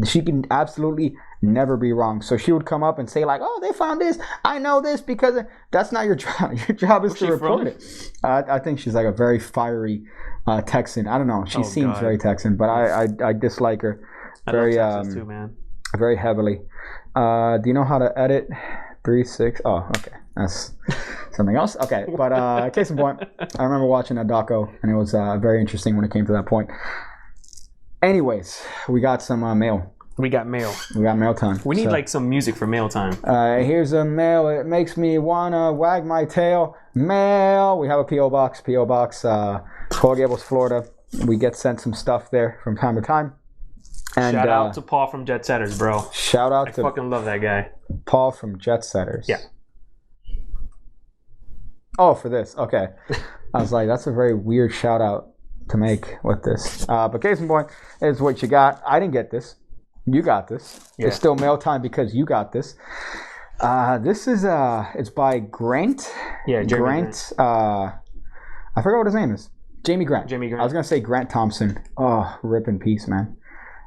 She can absolutely never be wrong. So she would come up and say like, "Oh, they found this. I know this because that's not your job. Your job is to report it." I think she's like a very fiery Texan. I don't know. She seems very Texan, but I dislike her very too, man. Very heavily. Do you know how to edit 3.6? Oh, okay. That's something else. Okay, but case in point, I remember watching a doco, and it was very interesting when it came to that point. Anyways, we got some mail. We got mail. We got mail time. We need like some music for mail time. Here's a mail. It makes me wanna wag my tail. Mail. We have a P.O. box. P.O. box. Gables, Florida. We get sent some stuff there from time to time. And shout out to Paul from Jet Setters, bro. Shout out to I fucking love that guy. Paul from Jet Setters. Yeah. Oh, for this. Okay. I was like, that's a very weird shout out to make with this. But case in point is what you got. I didn't get this. You got this. Yeah. It's still mail time because you got this. This is it's by Grant. Yeah, Jeremy Grant. I forgot what his name is. Jamie Grant. Jamie Grant. I was gonna say Grant Thompson. Oh, rip in peace, man.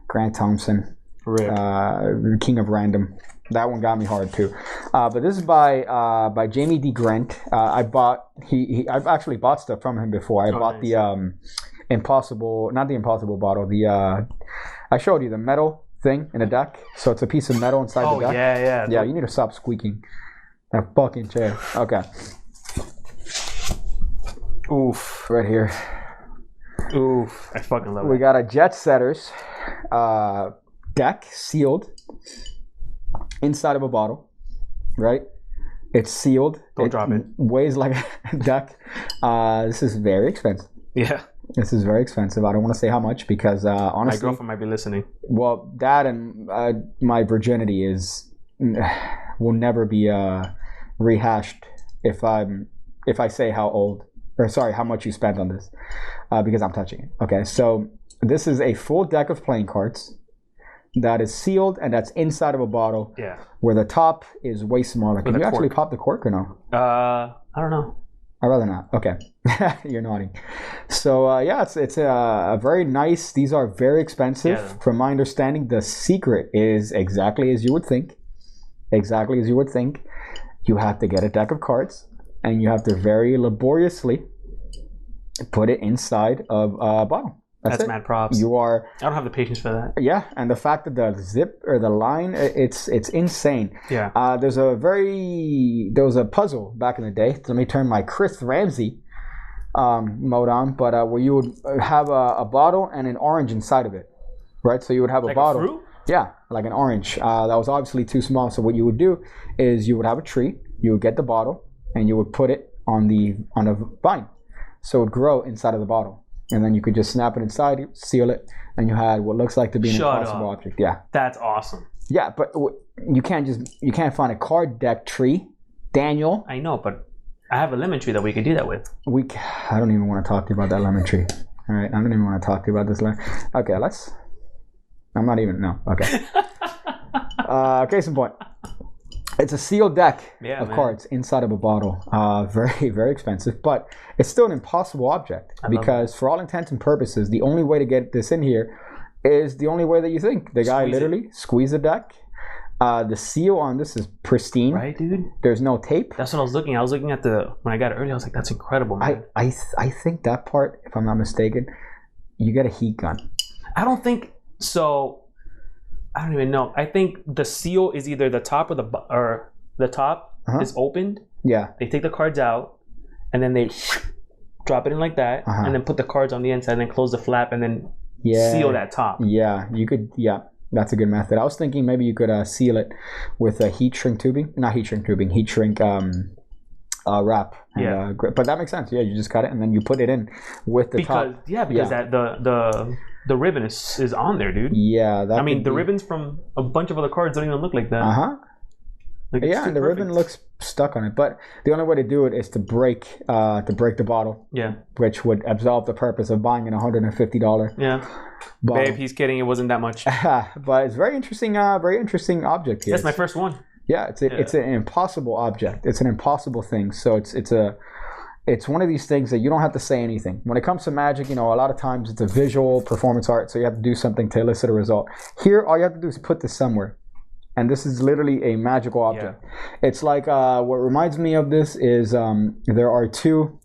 Grant Thompson. Rip. King of Random. That one got me hard too. But this is by Jamie D. Grant. I've actually bought stuff from him before. I bought nice. The not the Impossible bottle. I showed you the metal thing in a deck. So it's a piece of metal inside the deck. Yeah. Yeah, you need to stop squeaking. That fucking chair. Okay. Oof. Right here. Oof. I fucking love it. We got a Jet Setters deck sealed inside of a bottle, right? It's sealed. Don't drop it. Weighs like a deck. This is very expensive. Yeah. This is very expensive. I don't want to say how much because honestly, my girlfriend might be listening. Well, that and my virginity will never be rehashed if I say how much you spent on this because I'm touching it. Okay, so this is a full deck of playing cards that is sealed and that's inside of a bottle. Yeah. Where the top is way smaller. Can you actually pop the cork or no? I don't know. I'd rather not. Okay. You're nodding. So, it's a very nice. These are very expensive. Yeah. From my understanding, the secret is exactly as you would think. Exactly as you would think. You have to get a deck of cards, and you have to very laboriously put it inside of a bottle. That's mad props. I don't have the patience for that. Yeah, and the fact that the zip or the line, it's insane. Yeah. There was a puzzle back in the day. Let me turn my Chris Ramsey mode on, but where you would have a bottle and an orange inside of it, right? So you would have a bottle. A fruit? Yeah, like an orange. That was obviously too small. So what you would do is you would have a tree. You would get the bottle and you would put it on a vine, so it would grow inside of the bottle. And then you could just snap it inside, seal it, and you had what looks like to be an impossible object. Yeah, that's awesome. Yeah, but you can't find a card deck tree, Daniel. I know, but I have a lemon tree that we could do that with. I don't even want to talk to you about that lemon tree. All right, I don't even want to talk to you about this lemon. Okay, I'm not even. No. Okay. Case in point. It's a sealed deck of cards inside of a bottle. Very, very expensive, but it's still an impossible object because for all intents and purposes, the only way to get this in here is the only way that you think. The guy literally squeezed the deck. The seal on this is pristine. Right, dude? There's no tape. That's what I was looking at. I was looking at when I got it earlier, I was like, that's incredible, man. I think that part, if I'm not mistaken, you get a heat gun. I don't think so. I don't even know. I think the seal is either the top or the top is opened. Yeah. They take the cards out and then they drop it in like that and then put the cards on the inside and then close the flap and then seal that top. Yeah, you could. Yeah, that's a good method. I was thinking maybe you could seal it with a heat shrink wrap. And, but that makes sense. Yeah, you just cut it and then you put it in with the top. Yeah, because that the ribbon is on there, dude. Yeah, I mean, the ribbons from a bunch of other cards don't even look like that. Like, yeah, and the ribbon looks stuck on it. But the only way to do it is to break the bottle. Yeah. Which would absolve the purpose of buying an $150 bottle. Babe, he's kidding. It wasn't that much. But it's very interesting object here. That's my first one. Yeah, it's an impossible object. It's an impossible thing. So it's it's one of these things that you don't have to say anything. When it comes to magic, a lot of times it's a visual performance art, so you have to do something to elicit a result. Here, all you have to do is put this somewhere. And this is literally a magical object. Yeah. It's like, what reminds me of this is there are two,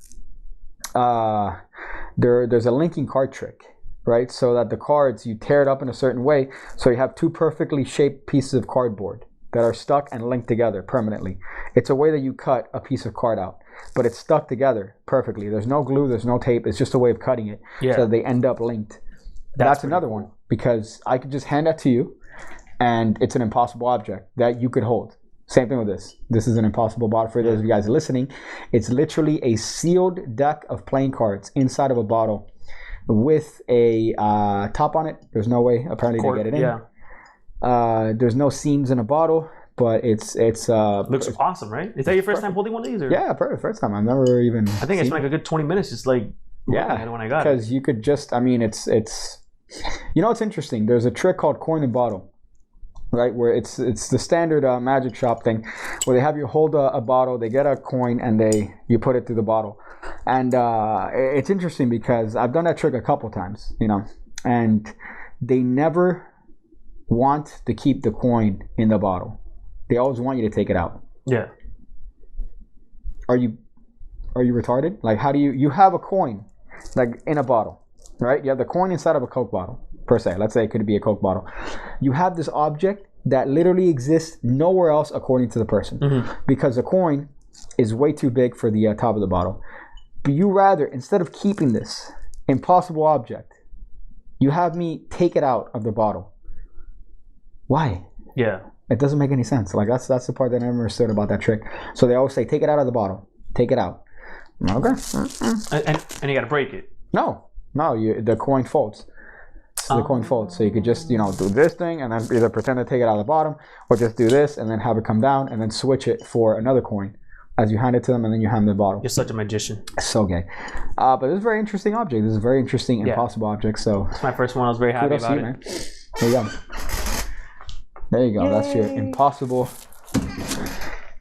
there's a linking card trick, right? So that the cards, you tear it up in a certain way, so you have two perfectly shaped pieces of cardboard that are stuck and linked together permanently. It's a way that you cut a piece of card out, but it's stuck together perfectly. There's no glue, there's no tape, it's just a way of cutting it so they end up linked. That's another one, because I could just hand that to you, and it's an impossible object that you could hold. Same thing with this. This is an impossible bottle. For those of you guys listening, it's literally a sealed deck of playing cards inside of a bottle with a top on it. There's no way, apparently, to get it in. Yeah. There's no seams in a bottle, but it's looks awesome, right? Is that your first time holding one of these? Or? Yeah, first time. I've never even. I think it's like a good 20 minutes, just like when I got it. Because you could just, it's it's interesting. There's a trick called coin and bottle. Right, where it's the standard magic shop thing, where they have you hold a bottle, they get a coin, and you put it through the bottle. And it's interesting because I've done that trick a couple times, and they never want to keep the coin in the bottle. They always want you to take it out. Yeah. Are you retarded? Like, how do you have a coin like in a bottle, right? You have the coin inside of a Coke bottle. Per se, let's say it could be a Coke bottle. You have this object that literally exists nowhere else according to the person, because the coin is way too big for the top of the bottle. But you rather, instead of keeping this impossible object, you have me take it out of the bottle. Why? Yeah, it doesn't make any sense. Like that's the part that I never understood about that trick. So they always say, take it out of the bottle, take it out. Okay. And you got to break it. No, the coin folds. So the coin folds. So you could just, do this thing and then either pretend to take it out of the bottom, or just do this and then have it come down and then switch it for another coin as you hand it to them, and then you hand them the bottle. You're such a magician. So gay. But this is a very interesting object. This is a very interesting, impossible object. So it's my first one. I was very happy about it. Man. There you go. There you go. Yay. That's your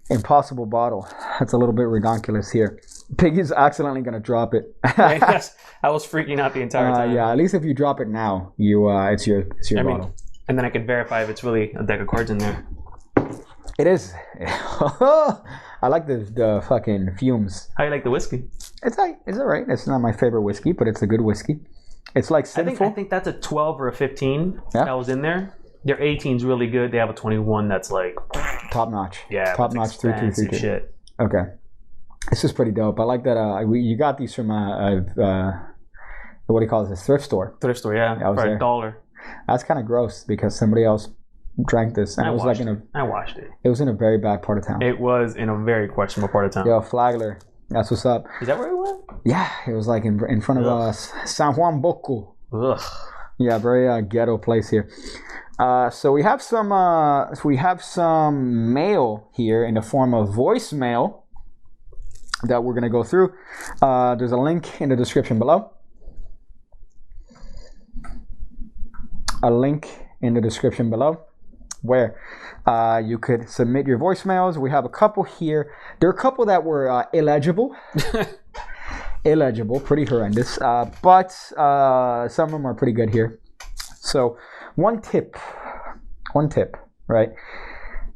impossible bottle. That's a little bit redonkulous here. Piggy's accidentally gonna drop it. Yes, I was freaking out the entire time. Yeah, at least if you drop it now, it's your bottle. And then I can verify if it's really a deck of cards in there. It is. I like the fucking fumes. How you like the whiskey? It's alright. It's not my favorite whiskey, but it's a good whiskey. It's like sinful. I think that's a 12 or a 15 that was in there. Their 18's really good. They have a 21 that's like top notch. Yeah, top notch. 3 shit. Okay. This is pretty dope. I like that. You got these from what do you call this? A thrift store. Thrift store, yeah. For $1. That's kind of gross because somebody else drank this, and I washed it. It was in a very bad part of town. It was in a very questionable part of town. Yo, Flagler, that's what's up. Is that where it went? Yeah, it was like in front of San Juan Boco. Ugh. Yeah, very ghetto place here. So we have some mail here in the form of voicemail that we're gonna go through. There's a link in the description below. Where you could submit your voicemails. We have a couple here. There are a couple that were illegible. Pretty horrendous. But some of them are pretty good here. So one tip, right?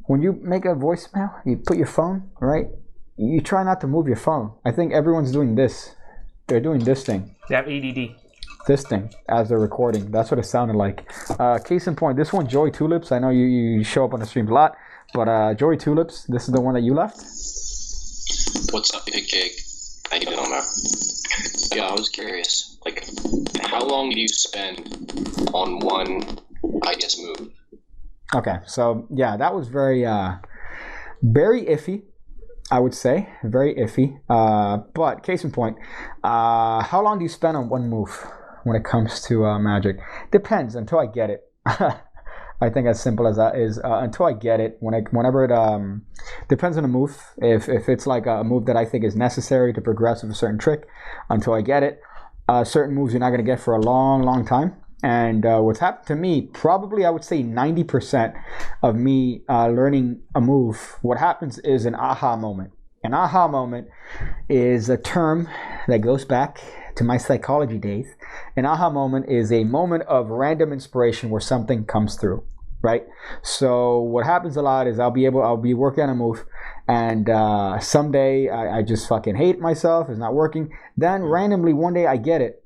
When you make a voicemail, you put your phone, right? You try not to move your phone. I think everyone's doing this. They're doing this thing. They have ADD. This thing as they're recording. That's what it sounded like. Case in point, this one, Joey Tulips. I know you show up on the streams a lot, but Joey Tulips, this is the one that you left. What's up, Pigcake? How you doing, man? Yeah, I was curious. Like, how long do you spend on one, move? Okay, so yeah, that was very iffy. I would say very iffy. But case in point, how long do you spend on one move when it comes to magic? Depends until I get it. I think as simple as that is until I get it. Whenever it depends on the move. If it's like a move that I think is necessary to progress with a certain trick, until I get it. Certain moves you're not gonna get for a long time. And what's happened to me, probably I would say 90% of me learning a move, what happens is an aha moment. An aha moment is a term that goes back to my psychology days. An aha moment is a moment of random inspiration where something comes through, right? So what happens a lot is I'll be working on a move, and someday I just fucking hate myself. It's not working. Then randomly one day I get it.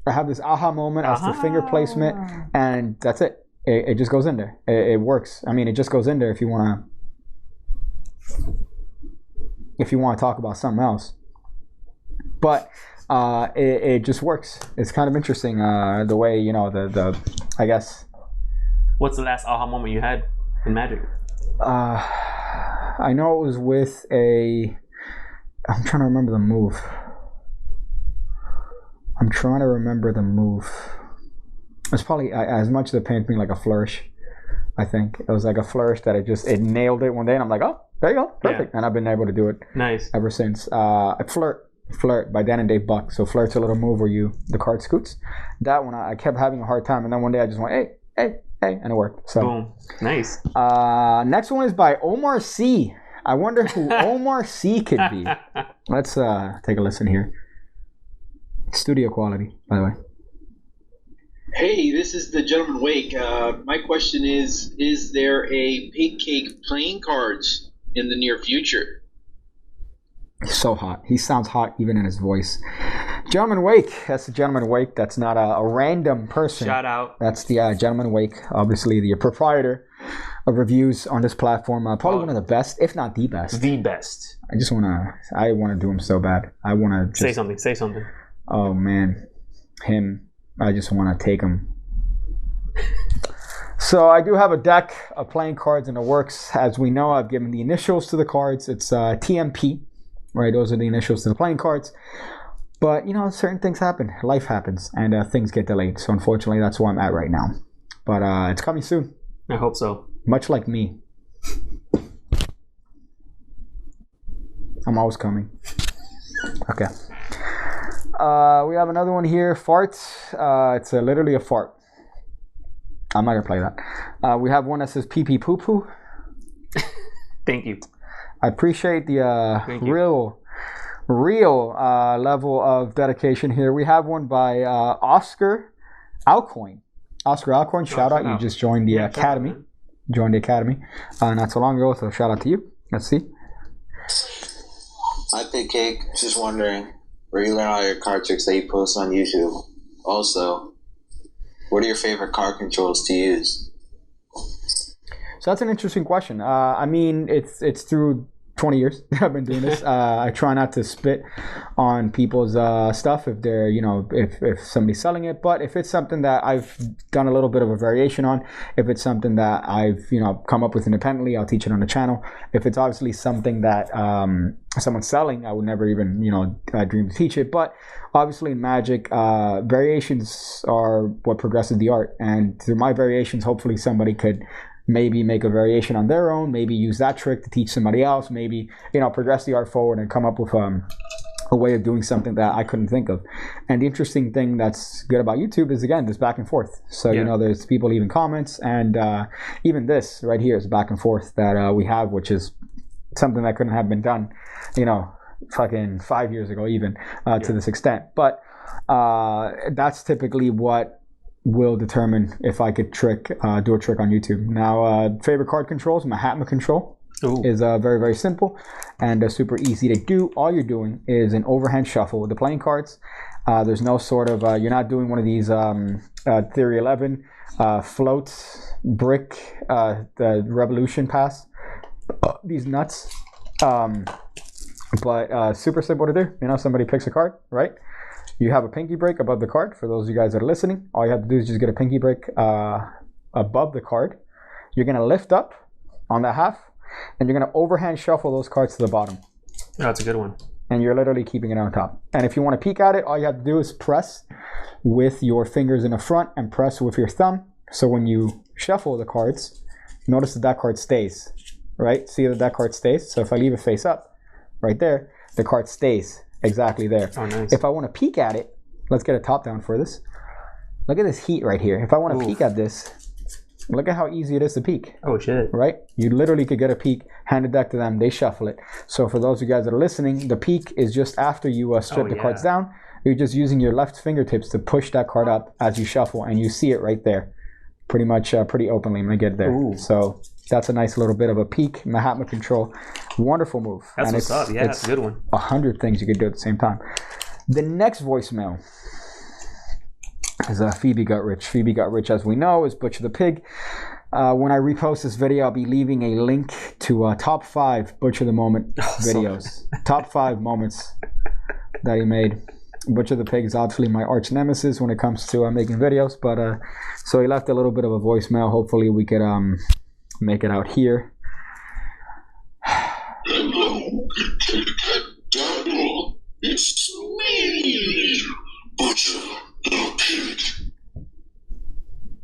I have this aha moment as to finger placement, and that's it. It just goes in there. It works. I mean, it just goes in there if you want to talk about something else. But it just works. It's kind of interesting the way, the I guess. What's the last aha moment you had in Magic? I know it was with I'm trying to remember the move. It's probably as much as it painted me like a flourish. I think it was like a flourish that it nailed it one day, and I'm like, oh, there you go, perfect. Yeah. And I've been able to do it ever since. Flirt by Dan and Dave Buck. So Flirt's a little move where the card scoots. That one I kept having a hard time, and then one day I just went, hey, and it worked. So boom, nice. Next one is by Omar C. I wonder who Omar C could be. Let's take a listen here. Studio quality, by the way. Hey, this is the Gentleman Wake. My question is there a Pigcake playing cards in the near future? He's so hot. He sounds hot even in his voice. Gentleman Wake. That's the Gentleman Wake. That's not a random person. Shout out. That's the Gentleman Wake. Obviously, the proprietor of reviews on this platform. Probably one of the best, if not the best. The best. I want to do him so bad. I want to say something. Oh, man. Him. I just want to take him. So I do have a deck of playing cards in the works. As we know, I've given the initials to the cards. It's TMP, right? Those are the initials to the playing cards. But, certain things happen. Life happens, and things get delayed. So unfortunately, that's where I'm at right now. But it's coming soon. I hope so. Much like me. I'm always coming. Okay. We have another one here. Farts. It's literally a fart. I'm not going to play that. We have one that says pee pee poo poo. Thank you. I appreciate the real level of dedication here. We have one by Oscar Alcoin. Oscar Alcoin, shout out. You just joined the academy. Joined the academy not so long ago, so shout out to you. Let's see. Hi, Pigcake. Just wondering, where you learn all your card tricks that you post on YouTube? Also, what are your favorite card controls to use? So that's an interesting question. I mean, it's through 20 years that I've been doing this. I try not to spit on people's stuff if they're, if somebody's selling it. But if it's something that I've done a little bit of a variation on, if it's something that I've, come up with independently, I'll teach it on the channel. If it's obviously something that someone's selling, I would never even, dream to teach it. But obviously in Magic, variations are what progresses the art. And through my variations, hopefully somebody could maybe make a variation on their own, maybe use that trick to teach somebody else, maybe, progress the art forward and come up with a way of doing something that I couldn't think of. And the interesting thing that's good about YouTube is, again, this back and forth. So, there's people leaving comments, and even this right here is back and forth that we have, which is something that couldn't have been done, fucking 5 years ago even to this extent. But that's typically what will determine if I could do a trick on YouTube. Now, favorite card controls, Mahatma control is very, very simple and super easy to do. All you're doing is an overhand shuffle with the playing cards. There's no sort of, you're not doing one of these Theory 11 floats, brick, the Revolution pass, these nuts. But super simple to do. Somebody picks a card, right? You have a pinky break above the card. For those of you guys that are listening, all you have to do is just get a pinky break above the card. You're going to lift up on the half, and you're going to overhand shuffle those cards to the bottom. Oh, that's a good one. And you're literally keeping it on top. And if you want to peek at it, all you have to do is press with your fingers in the front and press with your thumb. So when you shuffle the cards, notice that card stays, right? See that card stays? So if I leave it face up, right there, the card stays exactly there. Oh, nice. If I want to peek at it, let's get a top down for this. Look at this heat right here. If I want to peek at this, Look at how easy it is to peek. Oh shit! Right? You literally could get a peek, hand the deck to them, they shuffle it. So for those of you guys that are listening, the peek is just after you strip the cards down. You're just using your left fingertips to push that card up as you shuffle, and you see it right there, pretty much, pretty openly. I'm gonna get there. Ooh. So that's a nice little bit of a peek. Mahatma control, wonderful move. That's what's up. Yeah, that's a good one. 100 things you could do at the same time. The next voicemail is Phoebe Gutrich. Phoebe Gutrich, as we know, is Butcher the Pig. When I repost this video, I'll be leaving a link to top 5 Butcher the Moment videos. Top 5 moments that he made. Butcher the Pig is obviously my arch nemesis when it comes to making videos, but so he left a little bit of a voicemail. Hopefully we could make it out here. Hello, Daniel. It's me, Butcher the Pig.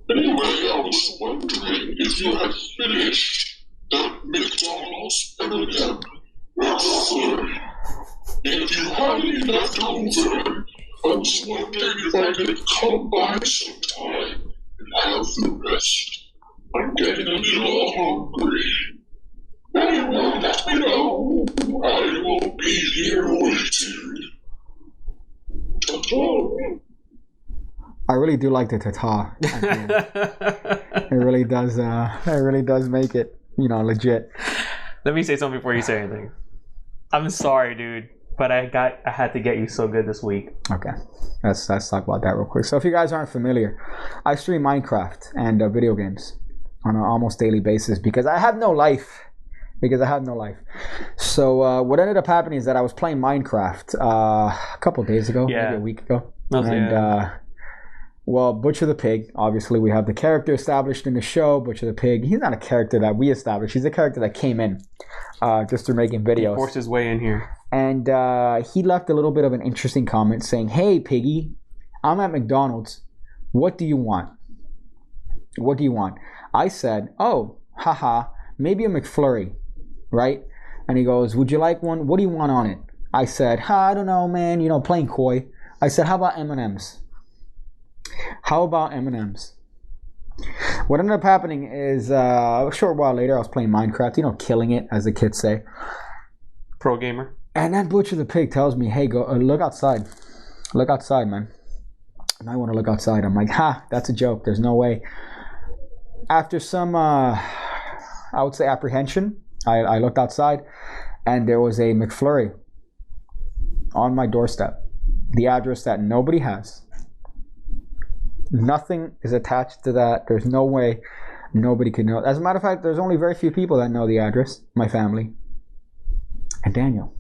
Anyway, I was wondering if you had finished that McDonald's M&M McFlurry. If you had any left over, I was wondering if I could come by sometime and have the rest. I'm getting a little hungry. Anyway, let me know. I will be here waiting. Ta-ta. I really do like the ta-ta. It really does. It really does make it, legit. Let me say something before you say anything. I'm sorry, dude, but I had to get you so good this week. Okay, let's talk about that real quick. So if you guys aren't familiar, I stream Minecraft and video games on an almost daily basis because I have no life. So what ended up happening is that I was playing Minecraft a couple of days ago, maybe a week ago, well, Butcher the Pig, obviously we have the character established in the show, Butcher the Pig. He's not a character that we established. He's a character that came in just through making videos. He forced his way in here. And he left a little bit of an interesting comment saying, "Hey, Piggy, I'm at McDonald's. What do you want? What do you want?" I said, "Oh, haha, maybe a McFlurry, right?" And he goes, "Would you like one? What do you want on it?" I said, I don't know, man, playing coy. I said, "How about M&Ms? How about M&Ms?" What ended up happening is a short while later, I was playing Minecraft, killing it, as the kids say. Pro gamer. And then Butcher the Pig tells me, "Hey, go look outside. Look outside, man." And I want to look outside. I'm like, that's a joke. There's no way. After some, I would say, apprehension, I looked outside, and there was a McFlurry on my doorstep. The address that nobody has. Nothing is attached to that. There's no way nobody could know. As a matter of fact, there's only very few people that know the address. My family. And Daniel.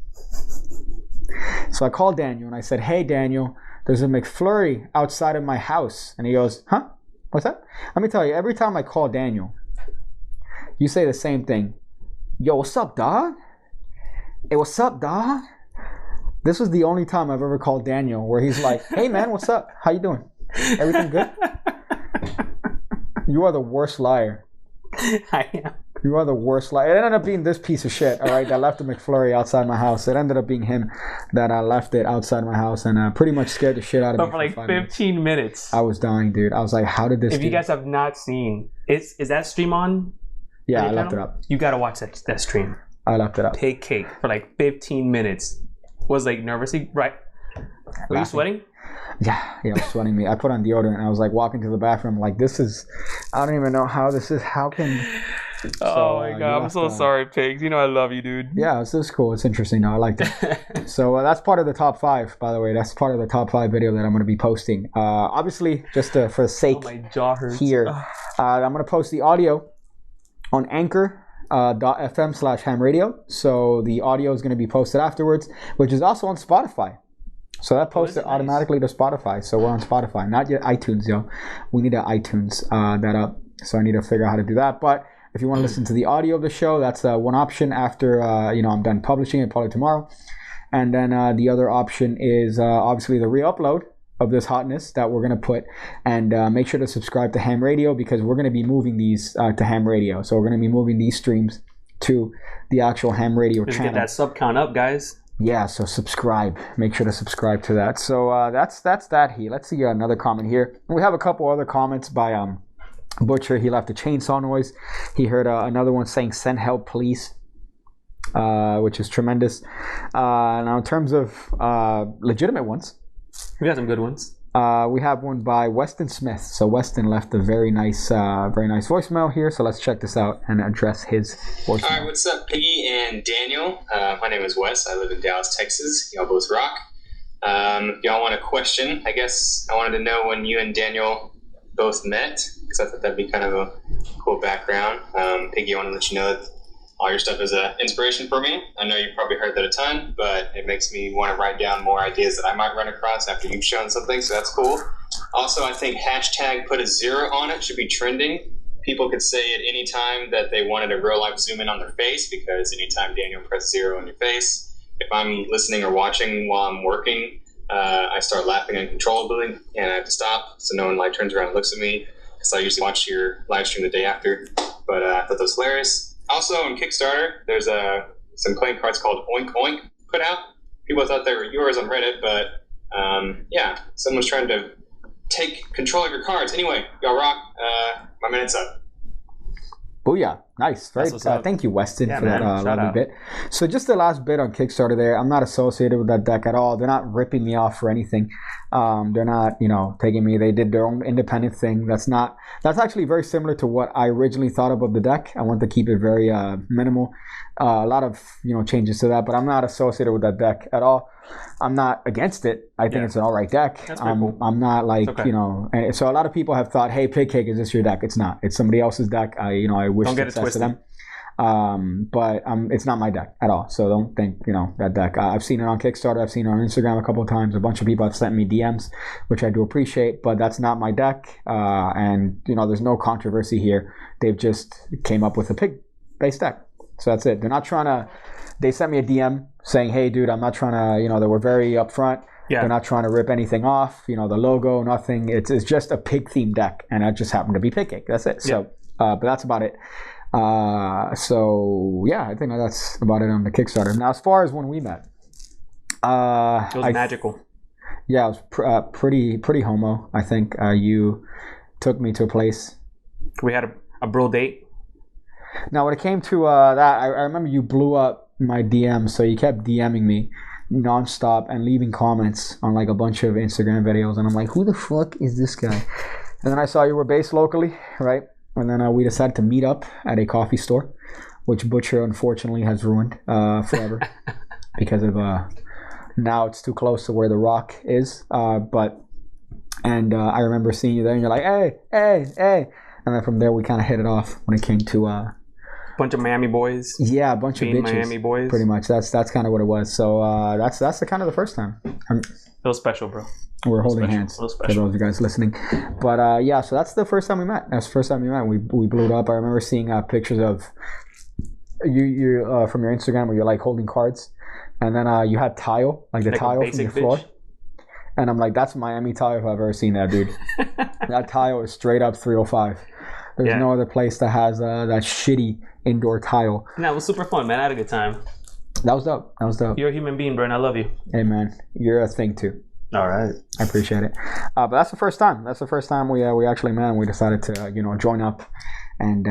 So I called Daniel and I said, "Hey, Daniel, there's a McFlurry outside of my house." And he goes, "Huh? What's that?" Let me tell you, every time I call Daniel, you say the same thing. "Yo, what's up, dog? Hey, what's up, dog?" This was the only time I've ever called Daniel where he's like, "Hey, man, what's up? How you doing? Everything good?" You are the worst liar. I am. You are the worst liar. It ended up being this piece of shit, all right, that left the McFlurry outside my house. It ended up being him that left it outside my house and pretty much scared the shit out of me. But for like 15 minutes. I was dying, dude. I was like, how did this If you guys have not seen, is that stream on? Yeah, I left it up. You got to watch that stream. I left it up. Pigcake for like 15 minutes. Was like nervously, right? Were you sweating? Yeah, I was sweating. I put on deodorant and I was like walking to the bathroom like, I don't even know how this is. How can... Oh my god, I'm so sorry, Pigs. I love you, dude. Yeah, this is cool. It's interesting. No, I liked it. So that's part of the top 5, by the way. That's part of the top 5 video that I'm going to be posting. Obviously, just for the sake my jaw hurts. Here, I'm going to post the audio on anchor.fm/hamradio. So the audio is going to be posted afterwards, which is also on Spotify. So that posted automatically to Spotify. So we're on Spotify, not yet iTunes, yo. We need to iTunes that up. So I need to figure out how to do that. But if you want to listen to the audio of the show, that's one option after I'm done publishing it, probably tomorrow. And then the other option is obviously the re-upload of this hotness that we're going to put. And make sure to subscribe to Ham Radio because we're going to be moving these to Ham Radio. So we're going to be moving these streams to the actual Ham Radio channel. Get that sub count up, guys. Yeah, so subscribe. Make sure to subscribe to that. So that's that here. Let's see another comment here. We have a couple other comments by Butcher, he left a chainsaw noise. He heard another one saying, "Send help, please," which is tremendous. Now, in terms of legitimate ones, We got some good ones. we have one by Weston Smith. So Weston left a very nice voicemail here. So let's check this out and address his voicemail. All right, what's up, Piggy and Daniel? My name is Wes. I live in Dallas, Texas. Y'all both rock. If y'all want a question, I guess I wanted to know when you and Daniel both met, because I thought that'd be kind of a cool background. Piggy, I want to let you know that all your stuff is an inspiration for me. I know you've probably heard that a ton, but it makes me want to write down more ideas that I might run across after you've shown something, so that's cool. Also, I think hashtag put a 0 on it should be trending. People could say at any time that they wanted a real life zoom in on their face, because anytime Daniel pressed 0 on your face, if I'm listening or watching while I'm working, I start laughing uncontrollably, and I have to stop so no one turns around and looks at me, because I usually watch your live stream the day after. But I thought that was hilarious. Also, on Kickstarter, there's some playing cards called Oink Oink put out. People thought they were yours on Reddit, but yeah, someone's trying to take control of your cards. Anyway, y'all rock. My minute's up. Booyah. Nice. Very, thank you, Weston, for that lovely bit. So just the last bit on Kickstarter there, I'm not associated with that deck at all. They're not ripping me off for anything. They're not, taking me. They did their own independent thing. That's actually very similar to what I originally thought about the deck. I want to keep it very minimal. A lot of, changes to that, but I'm not associated with that deck at all. I'm not against it. I think it's an all right deck. That's pretty cool. I'm not like, and so a lot of people have thought, hey, Pigcake, is this your deck? It's not. It's somebody else's deck. I wish success to them. But it's not my deck at all. So don't think, that deck. I've seen it on Kickstarter. I've seen it on Instagram a couple of times. A bunch of people have sent me DMs, which I do appreciate, but that's not my deck. And, there's no controversy here. They've just came up with a pig-based deck. So that's it. They're not trying to... They sent me a DM saying, hey, dude, I'm not trying to, they were very upfront. Yeah. They're not trying to rip anything off, the logo, nothing. It's just a pig-themed deck, and it just happened to be Pigcake. That's it. Yeah. So, but that's about it. So, yeah, I think that's about it on the Kickstarter. Now, as far as when we met. It was magical. Yeah, it was pretty homo. I think you took me to a place. We had a bro date. Now, when it came to that, I remember you blew up my DMs, so you kept DMing me nonstop and leaving comments on a bunch of Instagram videos, and I'm like, who the fuck is this guy? And then I saw you were based locally, right? And then we decided to meet up at a coffee store, which Butcher unfortunately has ruined forever because of now it's too close to where the Rock is. I remember seeing you there, and you're like, hey, and then from there we kind of hit it off when it came to bunch of Miami boys. Yeah, a bunch of bitches. Miami boys. Pretty much. That's kind of what it was. So that's the kind of the first time. It was special, bro. We're holding hands for those of you guys listening. But yeah, so that's the first time we met. That's the first time we met. We blew it up. I remember seeing pictures of you from your Instagram where you're holding cards, and then you had tile, the tile from your floor. And I'm like, that's Miami tile if I've ever seen that, dude. That tile is straight up 305. There's no other place that has that shitty indoor tile. No, it was super fun, man. I had a good time. That was dope. You're a human being, bro, and I love you. Hey, man. You're a thing, too. All right. I appreciate it. But that's the first time. That's the first time we actually met, and we decided to, join up and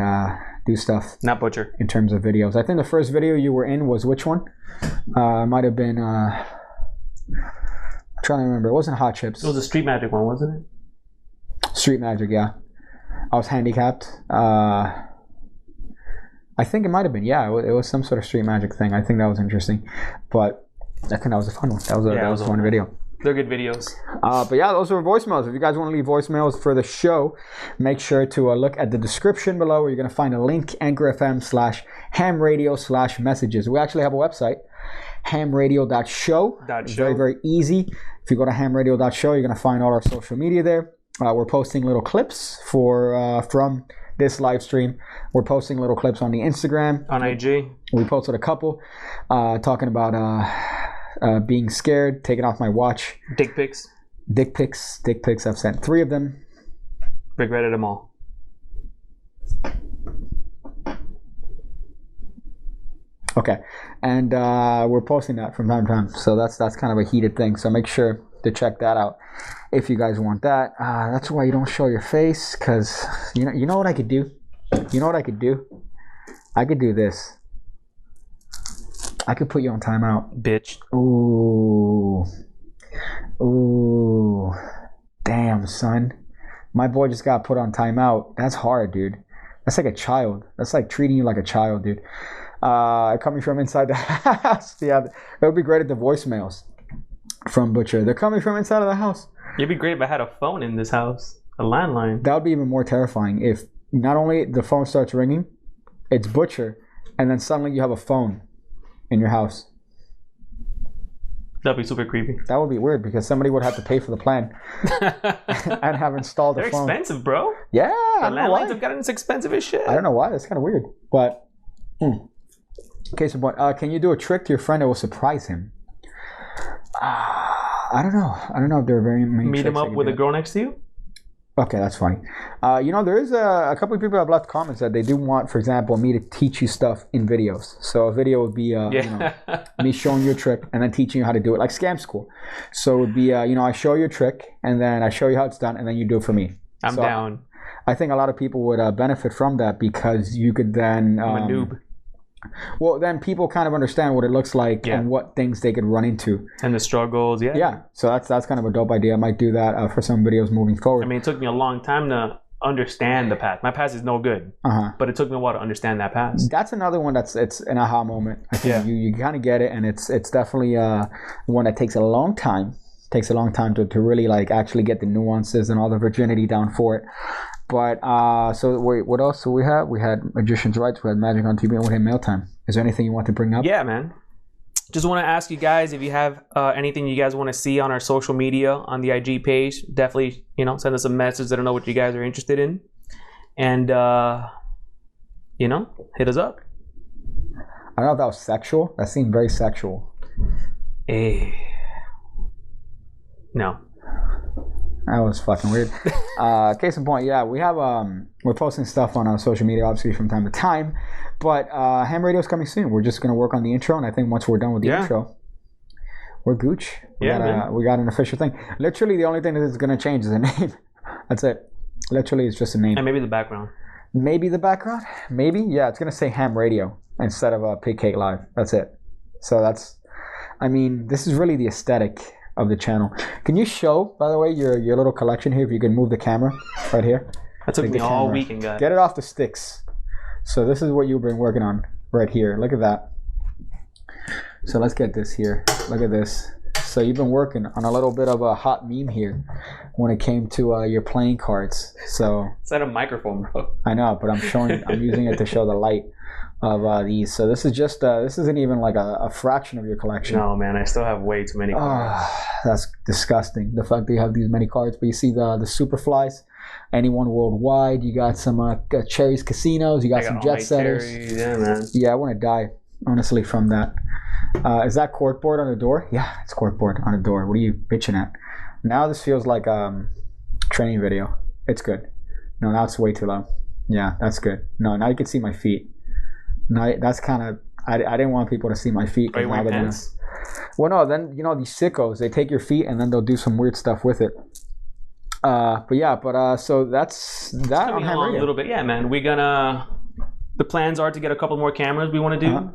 do stuff. Not Butcher. In terms of videos. I think the first video you were in was which one? Might have been... I'm trying to remember. It wasn't Hot Chips. It was a Street Magic one, wasn't it? Street Magic, yeah. I was handicapped. I think it might have been. Yeah, it was some sort of Street Magic thing. I think that was interesting. But I think that was a fun one. That was a fun video. They're good videos. But yeah, those are voicemails. If you guys want to leave voicemails for the show, make sure to look at the description below where you're going to find a link, anchor.fm/hamradio/messages. We actually have a website, hamradio.show. Very, very easy. If you go to hamradio.show, you're going to find all our social media there. We're posting little clips from this live stream. We're posting little clips on the Instagram. On IG. We posted a couple talking about being scared, taking off my watch. Dick pics. I've sent 3 of them. Regretted them all. Okay, and we're posting that from time to time, so that's kind of a heated thing. So make sure to check that out if you guys want that. That's why you don't show your face, because you know what I could do. You know what I could do? I could do this. I could put you on timeout, bitch. Ooh, damn, son. My boy just got put on timeout. That's hard, dude. That's like a child. That's like treating you like a child, dude. Coming from inside the house. Yeah, it would be great at the voicemails from Butcher. They're coming from inside of the house. It'd be great if I had a phone in this house, a landline. That would be even more terrifying if not only the phone starts ringing, it's Butcher, and then suddenly you have a phone in your house. That'd be super creepy. That would be weird because somebody would have to pay for the plan and have installed the phone. They're expensive, bro. Yeah, the landlines have gotten expensive as shit. I don't know why. That's kind of weird. But case in point, can you do a trick to your friend that will surprise him? I don't know. I don't know if there are very many. Meet him up with a girl next to you. Okay, that's funny. There is a couple of people have left comments that they do want, for example, me to teach you stuff in videos. So a video would be, me showing you a trick and then teaching you how to do it, like Scam School. So it would be, I show you a trick and then I show you how it's done and then you do it for me. I'm down. I think a lot of people would benefit from that because you could then... I'm a noob. Well, then people kind of understand what it looks like and what things they could run into. And the struggles, Yeah, so that's kind of a dope idea. I might do that for some videos moving forward. I mean, it took me a long time to understand the path. My path is no good, but it took me a while to understand that path. That's another one it's an aha moment. I think you kind of get it, and it's definitely one that takes a long time. Takes a long time to really like actually get the nuances and all the virginity down for it. But so wait, what else do we have? We had Magician's Rights, we had Magic on TV, and we had Mailtime. Is there anything you want to bring up? Yeah, man. Just want to ask you guys if you have anything you guys want to see on our social media on the IG page. Definitely, send us a message. I don't know what you guys are interested in, and hit us up. I don't know if that was sexual. That seemed very sexual. No. That was fucking weird. Case in point, we have we're posting stuff on our social media, obviously from time to time. But Ham Radio is coming soon. We're just gonna work on the intro, and I think once we're done with the intro, we're gooch. We got an official thing. Literally, the only thing that is gonna change is the name. That's it. Literally, it's just a name. And maybe the background. Maybe the background. Maybe it's gonna say Ham Radio instead of Pigcake Live. That's it. So this is really the aesthetic of the channel. Can you show, by the way, your little collection here? If you can move the camera right here. That took me all weekend, guys. Get it off the sticks. So this is what you've been working on right here. Look at that. So let's get this here. Look at this. So you've been working on a little bit of a hot meme here when it came to your playing cards. So it's not a microphone, bro. I know, but I'm using it to show the light of these. So this is just this isn't even like a fraction of your collection. No, man, I still have way too many cards. That's disgusting, the fact that you have these many cards. But you see the Superflies, anyone worldwide. You got some Cherries Casinos. You got some Jet Setters. Cherries. Yeah, man. Yeah, I want to die honestly from that. Is that corkboard on the door? Yeah, it's corkboard on the door. What are you bitching at? Now this feels like training video. It's good. No, now it's way too low. Yeah, that's good. No, now you can see my feet. No, that's kind of... I didn't want people to see my feet. Are you wearing pants? Well, no, then, these sickos, they take your feet and then they'll do some weird stuff with it. So that's that on Ham Radio. A little bit. Yeah, man. The plans are to get a couple more cameras we want to do.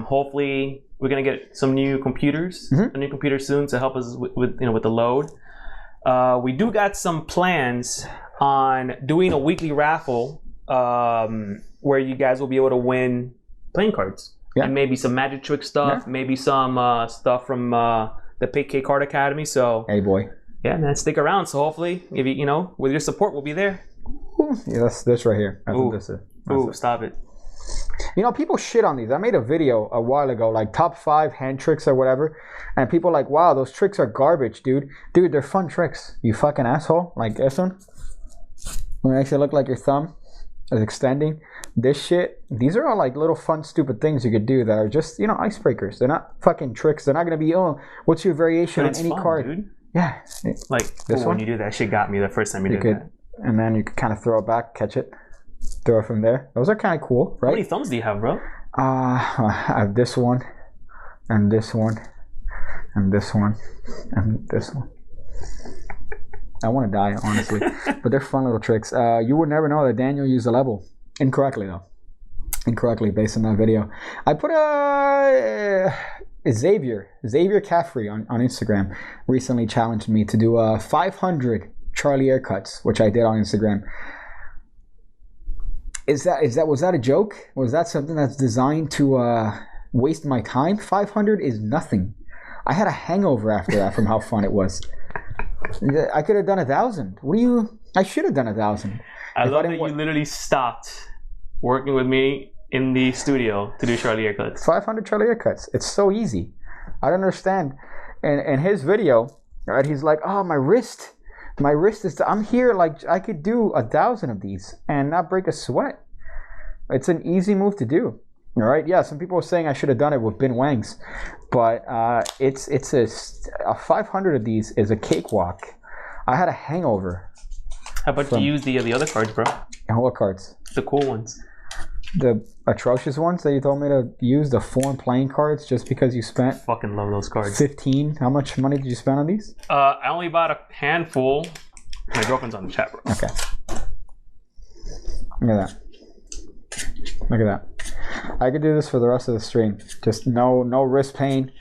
Hopefully, we're going to get some new computers, a new computer soon to help us with the load. We do got some plans on doing a weekly raffle where you guys will be able to win playing cards and maybe some magic trick stuff, maybe some stuff from the Pigcake Card Academy. So hey, boy, man, stick around. So hopefully, if you with your support, we'll be there. Yeah, that's this right here. I think this is. Stop it. People shit on these. I made a video a while ago, like top 5 hand tricks or whatever, and people are like, wow, those tricks are garbage, dude. Dude, they're fun tricks. You fucking asshole. Like this one, when it actually look like your thumb is extending. This shit, these are all like little fun, stupid things you could do that are just, icebreakers. They're not fucking tricks. They're not gonna be, what's your variation on any card? Dude. Yeah. Like this one. When you do that, shit got me the first time you did that. And then you could kind of throw it back, catch it, throw it from there. Those are kind of cool, right? How many thumbs do you have, bro? I have this one, and this one, and this one, and this one. I want to die, honestly, but they're fun little tricks. You would never know that Daniel used a level incorrectly, though. Incorrectly, based on that video. I put Xavier Caffrey on Instagram recently challenged me to do 500 Charlie haircuts, which I did on Instagram. Was that a joke? Was that something that's designed to waste my time? 500 is nothing. I had a hangover after that from how fun it was. I could have done 1,000. I should have done 1,000. I love that you literally stopped working with me in the studio to do Charlie haircuts. 500 Charlie haircuts. It's so easy. I don't understand. And in his video, right, he's like, oh, my wrist is, I'm here, like, I could do 1,000 of these and not break a sweat. It's an easy move to do. All right. Yeah. Some people are saying I should have done it with Bin Wangs, but it's a 500 of these is a cakewalk. I had a hangover. How about you use the other cards, bro? What cards? The cool ones. The atrocious ones that you told me to use, the foreign playing cards, just because you spent. Fucking love those cards. 15. How much money did you spend on these? I only bought a handful. My girlfriend's on the chat, bro. Okay. Look at that. Look at that. I could do this for the rest of the stream. Just no wrist pain.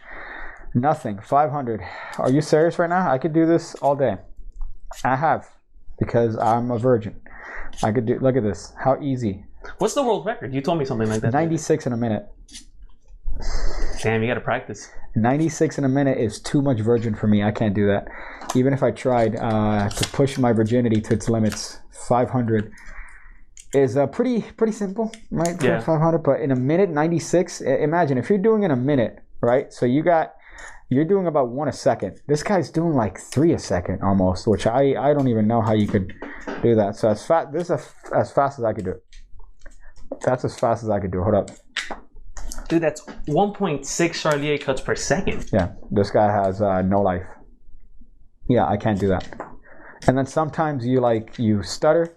Nothing. 500. Are you serious right now? I could do this all day. I have. Because I'm a virgin. I could do. Look at this. How easy. What's the world record? You told me something like that. 96 in a minute. Damn, you gotta practice. 96 in a minute is too much virgin for me. I can't do that. Even if I tried to push my virginity to its limits, 500 is pretty simple, right? Yeah. 500, but in a minute, 96. Imagine if you're doing in a minute, right? So you're doing about 1 a second. This guy's doing like 3 a second almost, which I don't even know how you could do that. So this is as fast as I could do it. That's as fast as I could do. Hold up. Dude, that's 1.6 Charlier cuts per second. Yeah, this guy has no life. Yeah, I can't do that. And then sometimes you stutter.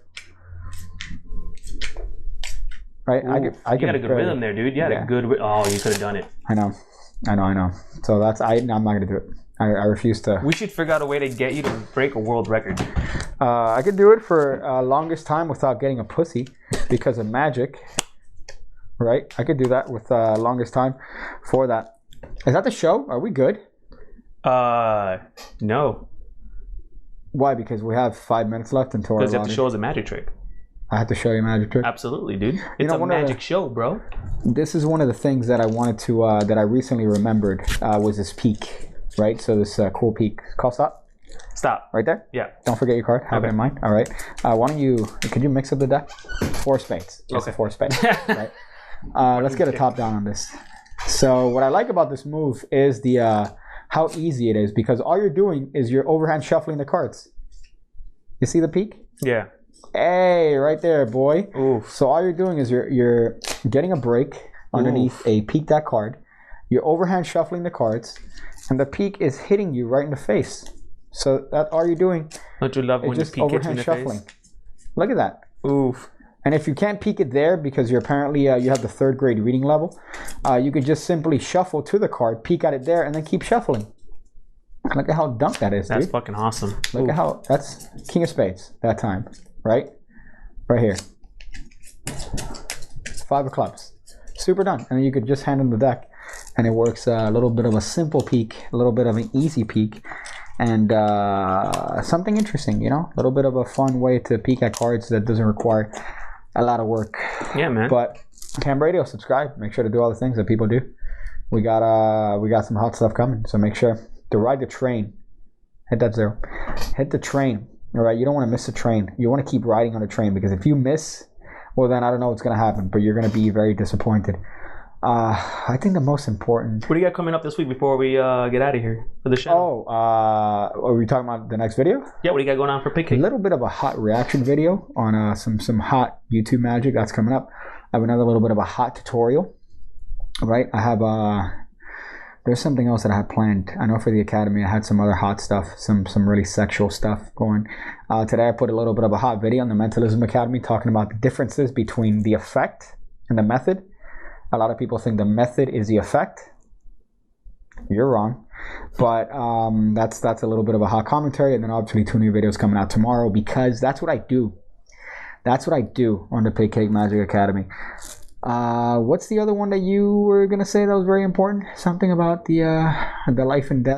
Right? Ooh, you got a good rhythm there, dude. You had a good... Oh, you could have done it. I know. So I'm not going to do it. I refuse to. We should figure out a way to get you to break a world record. I could do it for longest time without getting a pussy because of magic. Right? I could do that with longest time for that. Is that the show? Are we good? No. Why? Because we have 5 minutes left until our Because you have to show us a magic trick. I have to show you a magic trick? Absolutely, dude. It's a magic show, bro. This is one of the things that I wanted to, that I recently remembered was this peak, right? So this cool peak. Call stop. Stop. Right there? Yeah. Don't forget your card. Have it in mind. All right. Why don't you, could you mix up the deck? 4 spades. Just okay. 4 spades. Right. Let's get a top down on this. So what I like about this move is the how easy it is, because all you're doing is you're overhand shuffling the cards. You see the peak? Yeah. Hey, right there, boy. Oof. So all you're doing is you're getting a break underneath a peak deck card. You're overhand shuffling the cards, and the peak is hitting you right in the face. So that's all you're doing. Don't you love when just you peek it in the shuffling. face? Look at that. Oof. And if you can't peek it there because you're apparently you have the 3rd grade reading level, you could just simply shuffle to the card, peek at it there, and then keep shuffling. Look at how dumb that is, That's dude. fucking awesome. Look at how that's King of Spades that time. Right here. 5 of clubs. Super done. And then you could just hand him the deck, and it works a little bit of a simple peek, a little bit of an easy peek, and something interesting, a little bit of a fun way to peek at cards that doesn't require a lot of work. Yeah, man. But Cam Radio, subscribe. Make sure to do all the things that people do. We got some hot stuff coming, so make sure to ride the train. Hit that 0. Hit the train. All right, you don't want to miss a train. You want to keep riding on a train, because if you miss, well, then I don't know what's going to happen, but you're going to be very disappointed. I think the most important... What do you got coming up this week before we get out of here for the show? Are we talking about the next video? Yeah, what do you got going on for Pigcake? A little bit of a hot reaction video on some hot YouTube magic that's coming up. I have another little bit of a hot tutorial. Right? I have... There's something else that I had planned. I know for the Academy I had some other hot stuff, some really sexual stuff going. Today I put a little bit of a hot video on the Mentalism Academy talking about the differences between the effect and the method. A lot of people think the method is the effect. You're wrong. But that's a little bit of a hot commentary, and then obviously 2 new videos coming out tomorrow, because that's what I do. That's what I do on the Pigcake Magic Academy. What's the other one that you were gonna say that was very important? Something about the life and death.